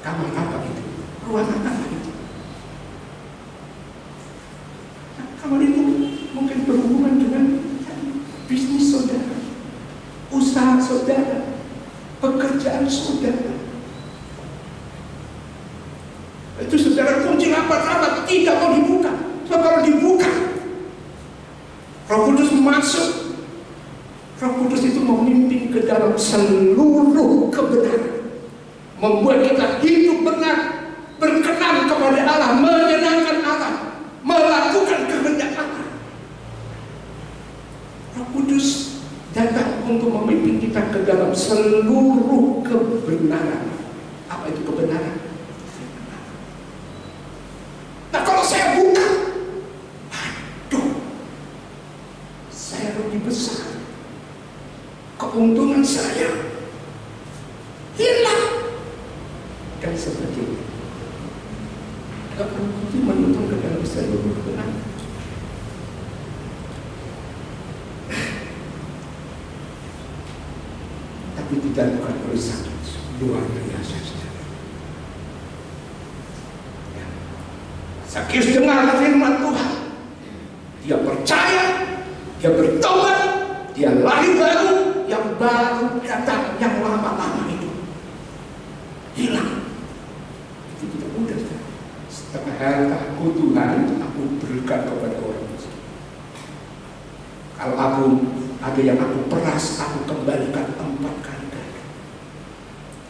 Kamar apa itu? Ruangan apa itu? Nah, kamar itu mungkin berhubungan dengan bisnis saudara, usaha saudara, pekerjaan saudara. Itu saudara kunci rapat-rapat, tidak mau dibuka. Sebab kalau dibuka, Roh Kudus masuk. Roh Kudus itu memimpin ke dalam seluruh kebenaran, membuat kita hidup benar, berkenan kepada Allah, menyenangkan Allah, melakukan kehendak Allah. Roh Kudus datang untuk memimpin kita ke dalam seluruh kebenaran. Apa itu kebenaran? Nah, kalau saya buka, aduh, saya lebih besar. Keuntungan saya hilang dan sebagainya. Kalau itu menuntun ke dalam seluruh kebenaran. Tapi dilakukan oleh satu luar biasa. Zakheus dengar firman Tuhan, dia percaya, dia bertobat, dia lahir baru, yang baru datang, yang lama-lama itu hilang. Itu tidak mudah. Setengah hartaku Tuhan aku berikan kepada orang miskin. Kalau aku ada yang aku peras, aku kembalikan 4 kali ganda.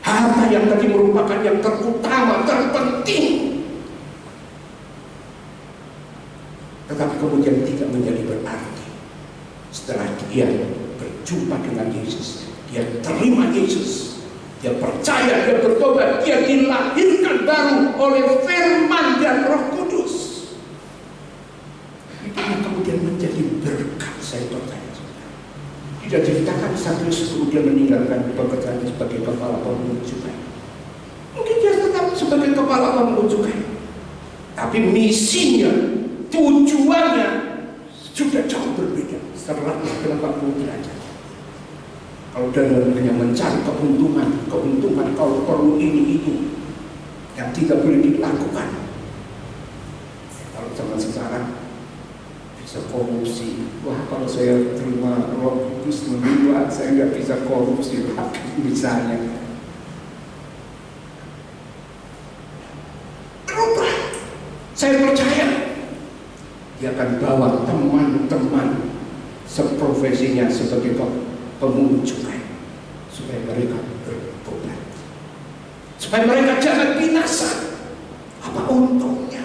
Harta yang tadi merupakan yang terutama, terpenting, tetapi kemudian tidak menjadi berarti. Setelah dia berjumpa dengan Yesus, dia terima Yesus, dia percaya, dia bertobat, dia dilahirkan baru oleh firman dan Roh Kudus. Itu yang kemudian menjadi berkat. Saya percaya. Tidak ceritakan Zakheus kemudian meninggalkan pekerjaannya sebagai kepala pemungut cukai. Mungkin dia tetap sebagai kepala pemungut cukai, tapi misinya, tujuannya sudah jauh berbeda, 180 derajat. Kalau dia hanya mencari keuntungan kalau perlu ini itu yang tidak boleh dilakukan. Kalau zaman sekarang bisa korupsi. Wah, kalau saya terima Roh Kudus membuat saya nggak bisa korupsi misalnya. Berubah. Saya percaya dia akan bawa teman-teman seprofesinya sebagai pemungut cukai supaya mereka bertobat, supaya mereka jangan binasa. Apa untungnya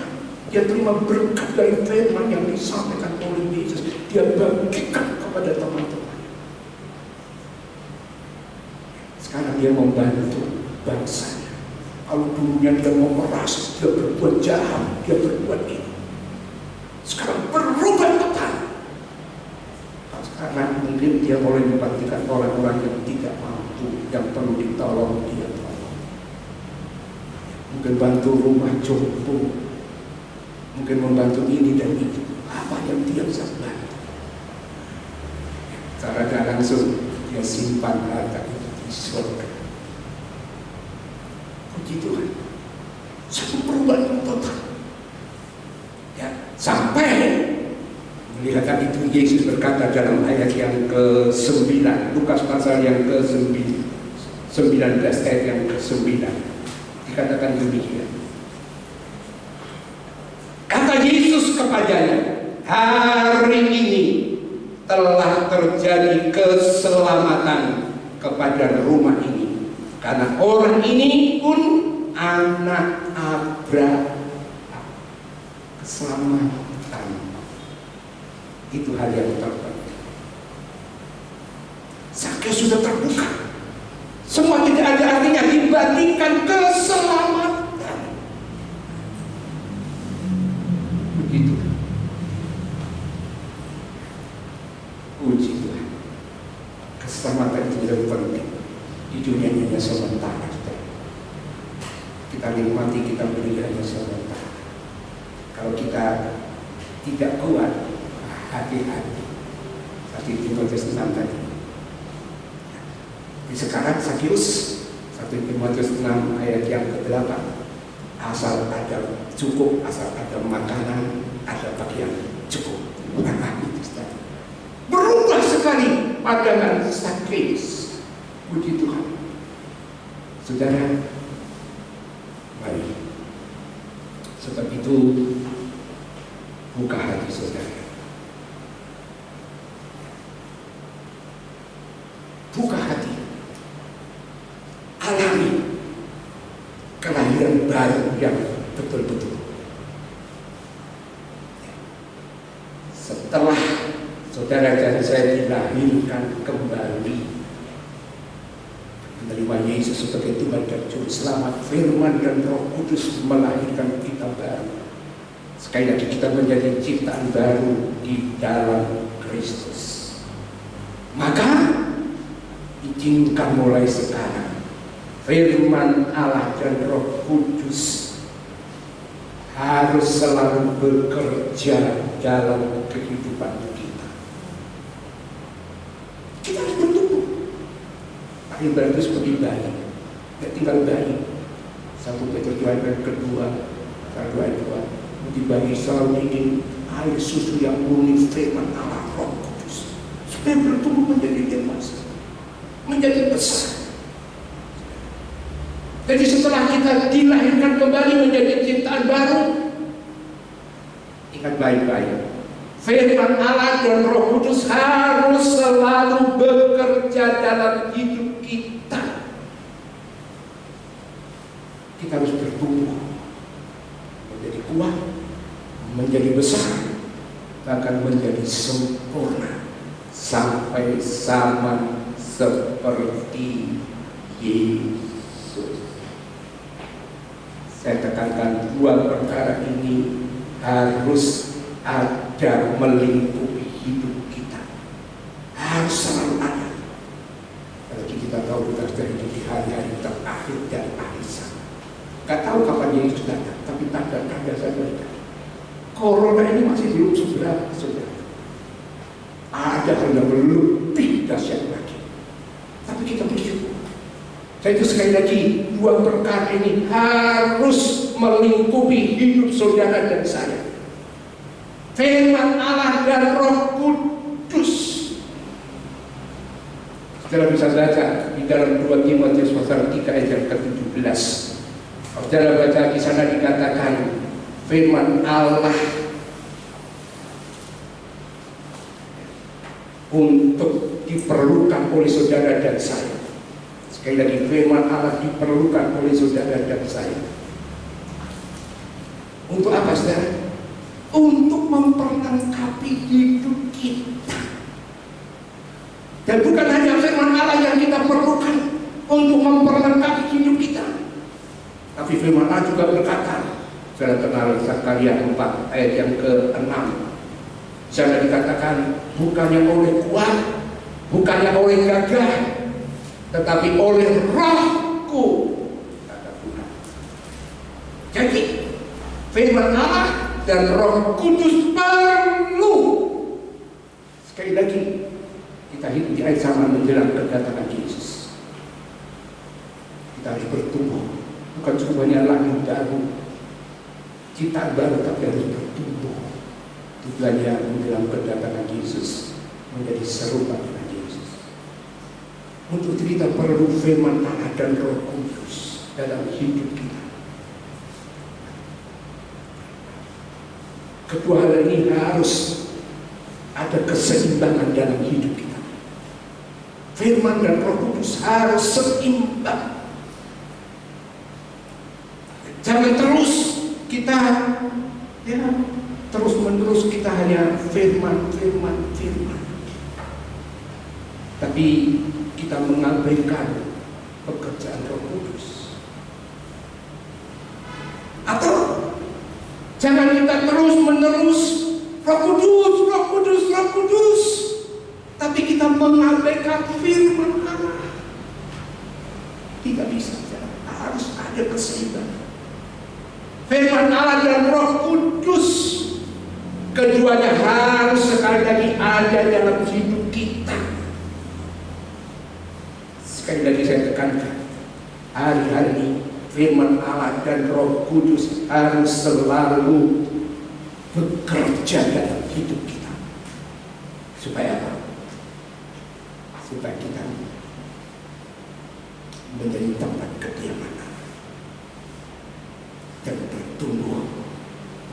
dia terima berkat dari firman yang disampaikan oleh Yesus, dia bagikan kepada teman-teman. Sekarang dia membantu bangsanya. Kalau dulunya dia mau meras, dia berbuat jahat, dia berbuat ini. Sekarang berubah total. Karena mungkin dia mulai memperhatikan orang-orang yang tidak mampu, yang perlu ditolong, dia tolong. Mungkin bantu rumah jompo, mungkin membantu ini dan itu. Apa yang dia bisa bantu? Secara tidak langsung dia simpan harta itu di surga. Puji Tuhan, satu perubahan yang total. Ya, sampai melihat itu Yesus berkata dalam ayat yang ke-9, Lukas pasal yang ke-19 ayat yang ke-9, dikatakan demikian. Kata Yesus kepadanya, hari ini telah terjadi keselamatan kepada rumah ini, Karena orang ini pun anak Abraham. Keselamatan itu hal yang terpenting. Zakheus sudah terbuka. Semua tidak ada artinya dibandingkan keselamatan. Begitu. Puji Tuhan. Keselamatan itu tidak penting. Di dunia ini hanya sementara. Kita nikmati, kita beri hanya sementara. Kalau kita tidak kuat, hati-hati. Tadi Timotius 6 tadi. Sekarang Zakheus 1 Timotius 6 ayat yang ke-8, asal ada cukup, asal ada makanan, ada pakaian cukup. Berubah sekali pandangan Zakheus. Puji Tuhan. Saudara, mari. Sebab itu buka hati saudara. Buka hati. Alami kelahiran baru yang betul-betul. Setelah saudara dan saya dilahirkan kembali, menerima Yesus sebagai Tuhan dan Juru Selamat, Firman dan Roh Kudus melahirkan kita baru. Sekali lagi kita menjadi ciptaan baru di dalam Kristus. Maka izinkan mulai sekarang Firman Allah dan Roh Kudus harus selalu bekerja dalam kehidupan kita. Kita harus bertumbuh. Paling bagus seperti bayi, tidak tinggal bayi. 1 Petrus 2 ayat kedua, 1 ayat 2. Di bayi selalu ingin air susu yang murni Firman Allah Roh Kudus, supaya bertumbuh menjadi dewasa, menjadi besar. Jadi setelah kita dilahirkan kembali menjadi ciptaan baru, ingat baik-baik, Firman Allah dan Roh Kudus harus selalu bekerja dalam hidup kita. Kita harus bertumbuh, menjadi kuat, menjadi besar, bahkan menjadi sempurna sampai sama seperti Yesus. Saya tekankan dua perkara ini harus ada melingkupi hidup kita, harus selalu ada. Apalagi kita tahu kita sudah hidup di hari-hari terakhir dan akhir zaman. Gak tahu kapan Yesus datang, tapi tanda-tanda saya berikan. Corona ini masih belum seberapa, saudara. Ada hal yang lebih dahsyat lagi. Tapi kita bersyukur. Saya itu sekali lagi, dua perkara ini harus melingkupi hidup saudara dan saya. Firman Allah dan Roh Kudus. Saudara bisa baca di dalam 2 Timotius pasal 3 ayat yang ke-17. Saudara baca di sana dikatakan firman Allah untuk diperlukan oleh saudara dan saya. Sekali lagi, firman Allah diperlukan oleh saudara dan saya. Untuk apa, saudara? Untuk memperlengkapi hidup kita. Dan bukan hanya firman Allah yang kita perlukan untuk memperlengkapi hidup kita, tapi firman Allah juga berkata, saudara kenal Zakaria 4 ayat yang ke-6. Sana dikatakan, bukannya oleh kuat, bukannya oleh gagah, tetapi oleh Rohku, kata Tuhan. Jadi firman Allah dan Roh Kudus perlu. Sekali lagi, kita hidup di akhir zaman menjelang kedatangan Yesus. Kita harus bertumbuh, bukan cuma lahir baru, ciptaan baru, tapi harus bertumbuh. Tujuannya menjelang kedatangan Yesus menjadi serupa dengan Yesus. Untuk itu kita perlu firman Allah dan Roh Kudus dalam hidup kita. Kedua hal ini harus ada keseimbangan dalam hidup kita. Firman dan Roh Kudus harus seimbang Jangan terus kita terus menerus kita hanya firman. Tapi kita mengabaikan pekerjaan Roh Kudus. Atau jangan kita terus menerus Roh Kudus, tapi kita mengabaikan firman Allah. Tidak bisa, harus ada keseimbangan. Firman Allah dan Roh Kudus, keduanya harus sekali lagi ada dalam hidup kita. Sekali lagi saya tekankan, hari-hari ini firman Allah dan Roh Kudus harus selalu bekerja dalam hidup kita. Supaya apa? Supaya kita menjadi tempat kediaman dan bertumbuh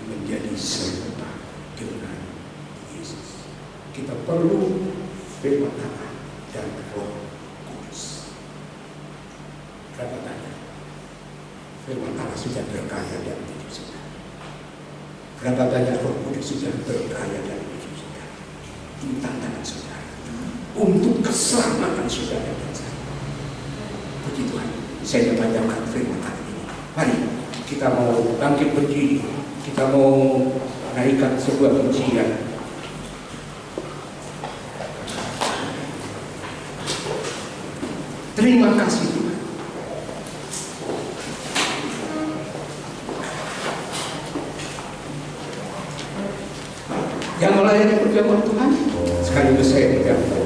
menjadi serupa dengan Yesus. Kita perlu firman Allah dan Roh Kudus. Berapa tanya? Firman Allah sudah berkarya dalam hidup saudara. Berapa banyak Roh Kudus sudah berkarya dalam hidup saudara. Ini tantangan saudara untuk keselamatan saudara dan saya. Puji Tuhan, saya membacakan firman Allah ini. Mari kita mau bangkit berdiri, kita mau naikkan sebuah pujian. Terima kasih Tuhan. Yang melayani perjamuan Tuhan, sekaligus saya berjalan.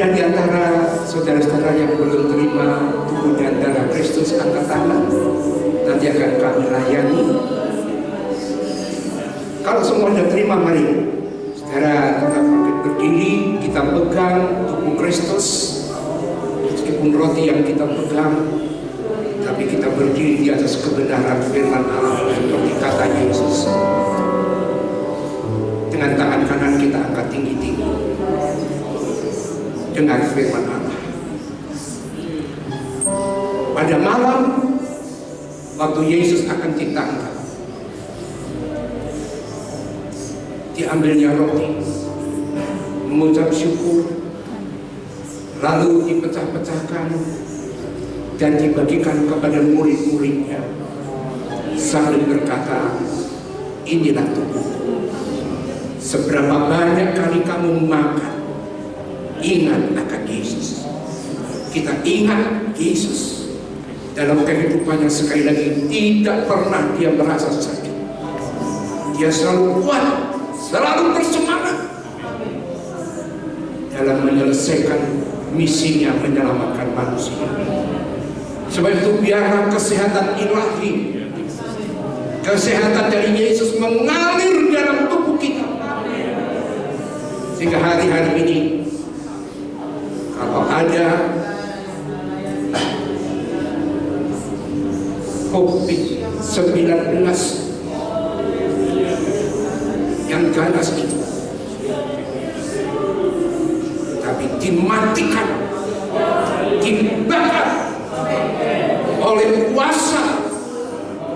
Ada di antara saudara-saudara yang belum terima tubuh dan darah Kristus, angkat tangan. Nanti akan kami layani. Kalau semua sudah terima, mari saudara tetap berdiri, kita pegang tubuh Kristus. Meskipun roti yang kita pegang, tapi kita berdiri di atas kebenaran firman Allah seperti kata Yesus. Dengan tangan kanan kita angkat tinggi-tinggi dengan firman Allah. Pada malam waktu Yesus akan ditangkap, diambilnya roti, mengucap syukur, lalu dipecah-pecahkan dan dibagikan kepada murid-muridnya sambil berkata, inilah tubuhku. Seberapa banyak kali kamu makan, ingat akan Yesus. Kita ingat Yesus dalam kehidupannya. Sekali lagi, tidak pernah dia merasa sakit. Dia selalu kuat, selalu bersemangat dalam menyelesaikan misinya menyelamatkan manusia. Sebab itu biarlah kesehatan ilahi, kesehatan dari Yesus mengalir dalam tubuh kita. Sehingga hari-hari ini kalau ada COVID-19 yang ganas itu, tapi dimatikan, dibakar oleh kuasa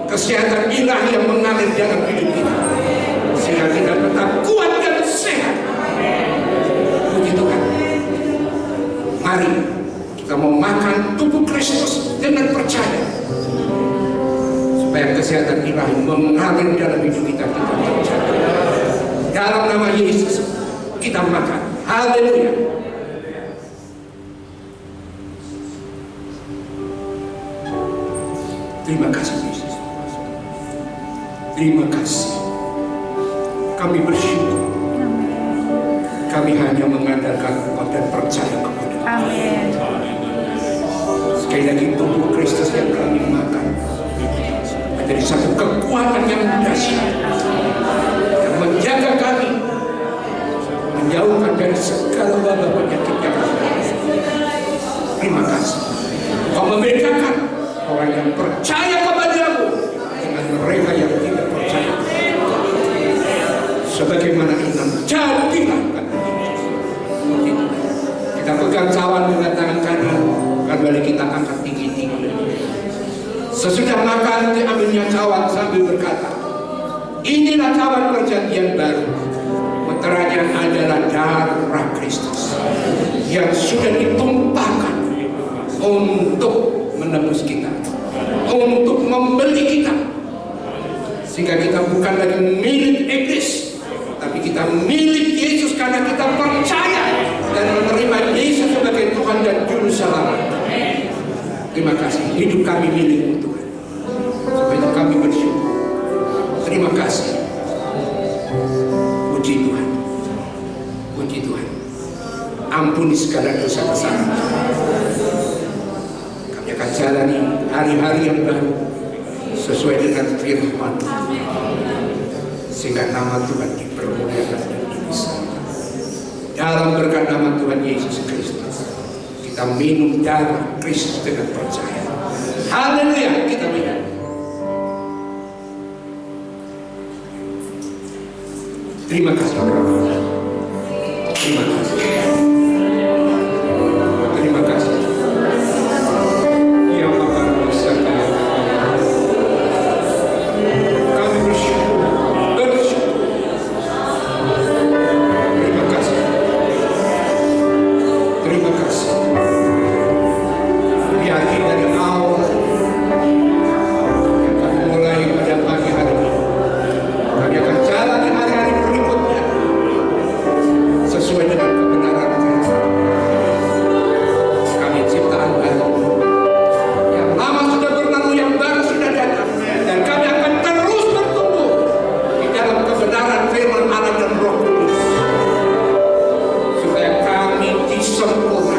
kesehatan ilahi yang mengalir dalam hidup kita, sehingga kita tetap kuat dan sehat. Puji Tuhan. Mari kita mau makan tubuh Kristus dengan percaya, supaya kesehatan ilahi mengalir dalam hidup kita. Kita percaya dalam nama Yesus kita makan. Haleluya. Terima kasih Yesus. Terima kasih. Kami bersyukur. Kami hanya mengandalkan Engkau dan percaya kepada Engkau. Amin. Sekali lagi tubuh Kristus yang kami makan menjadi satu kekuatan yang dahsyat yang menjaga kami, menjauhkan dari segala wabah penyakit yang ada. Terima kasih. Kau membedakan orang yang percaya kepadamu dengan mereka yang tidak percaya. Sebagaimana Inam, jadilah kata Yesus. Kita pegang cawan dengan tangan kanan, kembali kita angkat tinggi-tinggi. Sesudah makan diambilnya cawan sambil berkata, inilah cawan perjanjian baru, meteranya adalah darah Kristus yang sudah ditumpahkan untuk menebus kita, untuk membeli kita, sehingga kita bukan lagi milik iblis, tapi kita milik Yesus karena kita percaya dan menerima Yesus sebagai Tuhan dan Juru Selamat. Terima kasih, hidup kami milik Tuhan. Sebab itu kami bersyukur. Terima kasih. Puji Tuhan. Puji Tuhan. Ampuni segala dosa kesalahan. Kami akan jalani hari-hari yang baru sesuai dengan firman, sehingga nama Tuhan dipermuliakan dan dibesarkan. Dalam berkat nama Tuhan Yesus Kristus, kita minum darah Kristus dengan percaya. Haleluya, kita minum. Terima kasih. Terima kasih. Terima kasih. Ya Bapa besar, kami bersyukur. Terima kasih. Terima kasih. Biar dari awal yang kami mulai pada pagi hari ini, kami akan jalani hari-hari berikutnya sesuai dengan kebenaran kami ciptaan baru. Yang lama sudah berlalu, yang baru sudah datang, dan kami akan terus bertumbuh di dalam kebenaran firman Allah dan Roh Kudus, supaya kami disempurnakan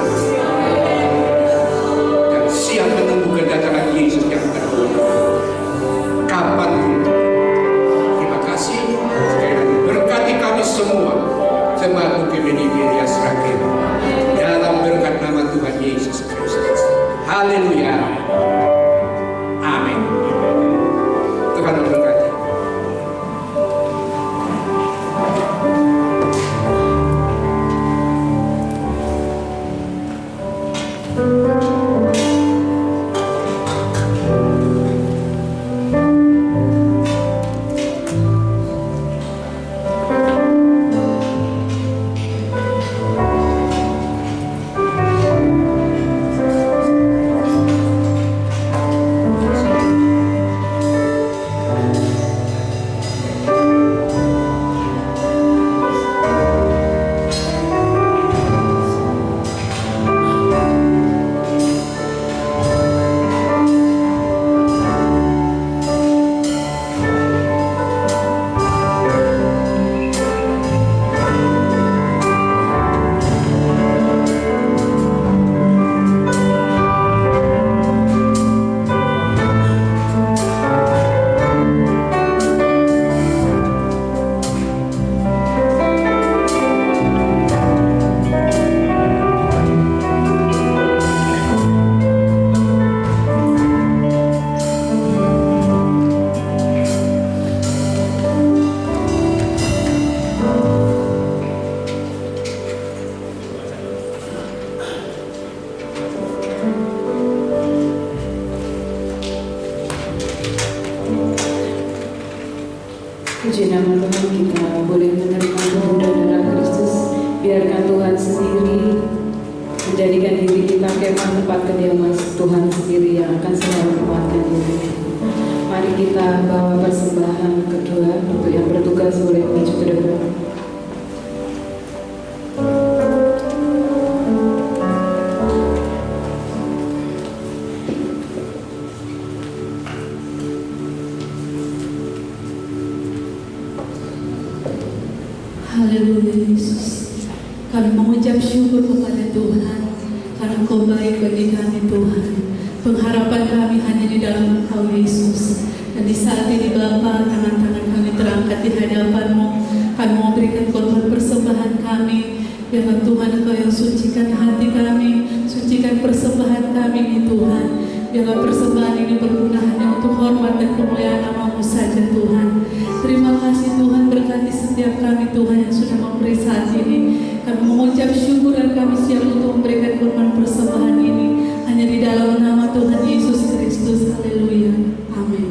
menjadikan diri kita kemah tempat kediaman Tuhan sendiri yang akan selalu menguatkan diri. Mari kita bawa persembahan kedua untuk yang bertugas boleh maju ke depan. Haleluya Yesus. Kami mengucap syukur kepada Tuhan karena Engkau baik bagi kami Tuhan. Pengharapan kami hanya di dalam Engkau Yesus. Dan di saat ini Bapa, tangan-tangan kami terangkat di hadapan-Mu. Kami mau berikan korban persembahan kami. Biarlah Tuhan Engkau yang sucikan hati kami, sucikan persembahan kami ini Tuhan. Biarlah persembahan ini berguna hanya untuk hormat dan kemuliaan nama-Mu saja Tuhan. Terima kasih Tuhan, berkati setiap kami Tuhan yang sudah memberi saat ini. Kami mengucap syukur dan kami siap untuk memberikan korban persembahan ini hanya di dalam nama Tuhan Yesus Kristus. Haleluya. Amin.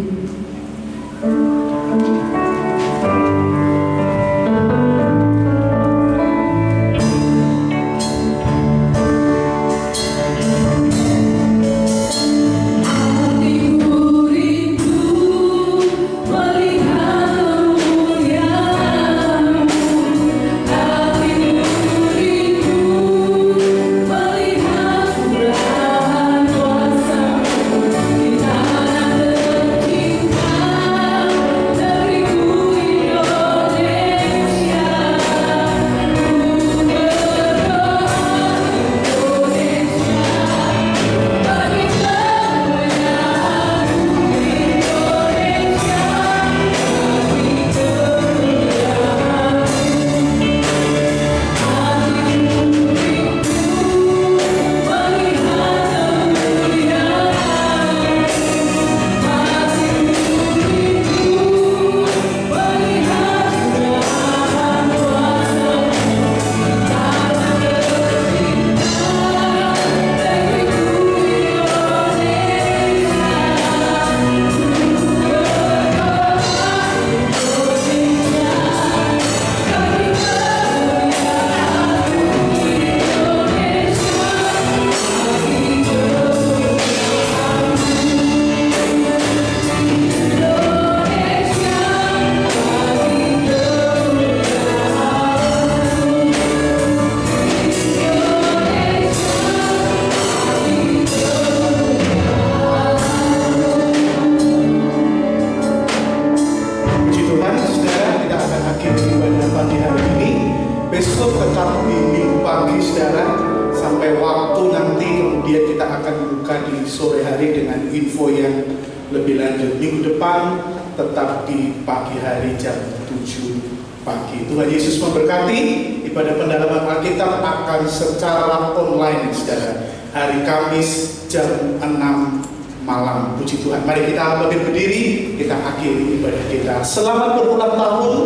Secara online saudara, hari Kamis jam 6 malam. Puji Tuhan. Mari kita berdiri, kita akhiri ibadah kita. Selamat berulang tahun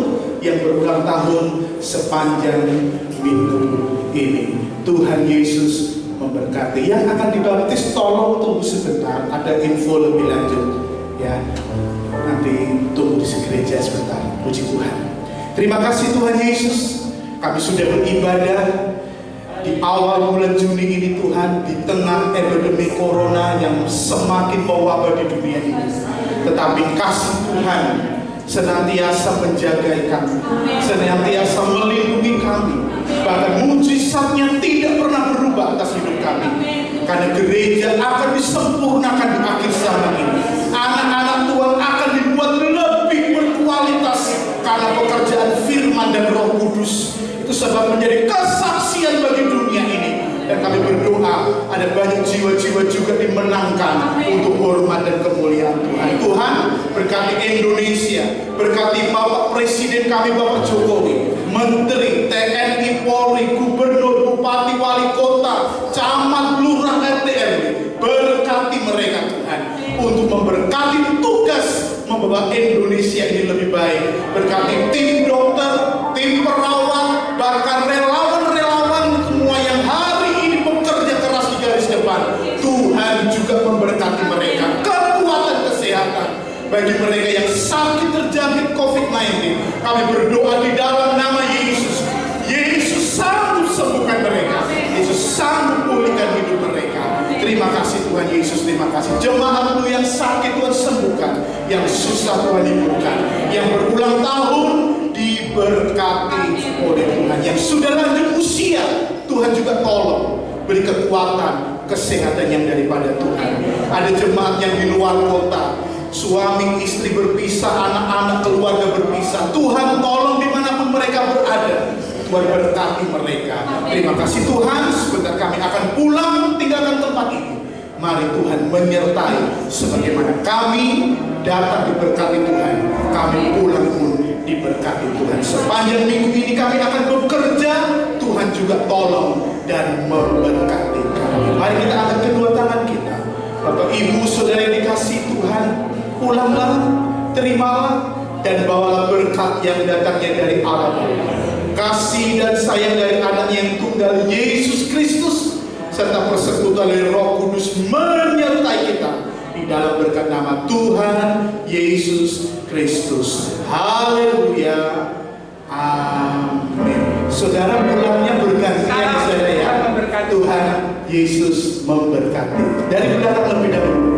yang berulang tahun sepanjang minggu ini. Tuhan Yesus memberkati. Yang akan dibaptis tolong tunggu sebentar, ada info lebih lanjut ya. Nanti tunggu di gereja sebentar. Puji Tuhan. Terima kasih Tuhan Yesus. Kami sudah beribadah di awal bulan Juni ini Tuhan, di tengah epidemi corona yang semakin mewabah di dunia ini. Tetapi kasih Tuhan senantiasa menjaga kami, senantiasa melindungi kami. Bahkan mujizatnya tidak pernah berubah atas hidup kami. Karena gereja akan disempurnakan di akhir zaman ini. Anak-anak Tuhan akan dibuat lebih berkualitas karena pekerjaan firman dan Roh Kudus. Itu sebab menjadi kesaksian bagi dunia ini. Dan kami berdoa ada banyak jiwa-jiwa juga dimenangkan untuk hormat dan kemuliaan Tuhan. Tuhan berkati Indonesia, berkati Bapak Presiden kami Bapak Jokowi, Menteri, TNI, Polri, Gubernur, Bupati, Wali Kota, Camat, Lurah, RT, RW. Berkati mereka Tuhan untuk memberkati tugas membawa Indonesia ini lebih baik. Berkati tim dokter, tim perawat, bahkan relawan-relawan semua yang hari ini bekerja keras di garis depan. Tuhan juga memberkati mereka kekuatan kesehatan bagi mereka yang sakit terjangkit COVID-19. Kami berdoa di dalam nama Yesus. Yesus sanggup sembuhkan mereka. Yesus sanggup pulihkan Tuhan Yesus, terima kasih. Jemaat-Mu yang sakit Tuhan sembuhkan, yang susah Tuhan hidupkan, yang berulang tahun diberkati oleh Tuhan, yang sudah lanjut usia Tuhan juga tolong beri kekuatan, kesehatan yang daripada Tuhan. Ada jemaat yang di luar kota, suami istri berpisah, anak-anak keluarga berpisah. Tuhan tolong dimanapun mereka berada, Tuhan berkati mereka. Terima kasih Tuhan. Sebentar kami akan pulang tinggalkan tempat ini. Mari Tuhan menyertai sebagaimana kami datang diberkati Tuhan, kami pulang pun diberkati Tuhan. Sepanjang minggu ini kami akan bekerja, Tuhan juga tolong dan memberkati kami. Mari kita angkat kedua tangan kita. Bapak Ibu Saudara yang dikasihi Tuhan, pulanglah, terimalah, dan bawalah berkat yang datangnya dari Allah, kasih dan sayang dari anak yang tunggal Yesus Kristus, serta persekutuan dari Roh Kudus menyertai kita di dalam berkat nama Tuhan Yesus Kristus. Haleluya. Amin. Saudara pulangnya bergantian, saudara ya. Tuhan Yesus memberkati. Dari belakang lebih dahulu.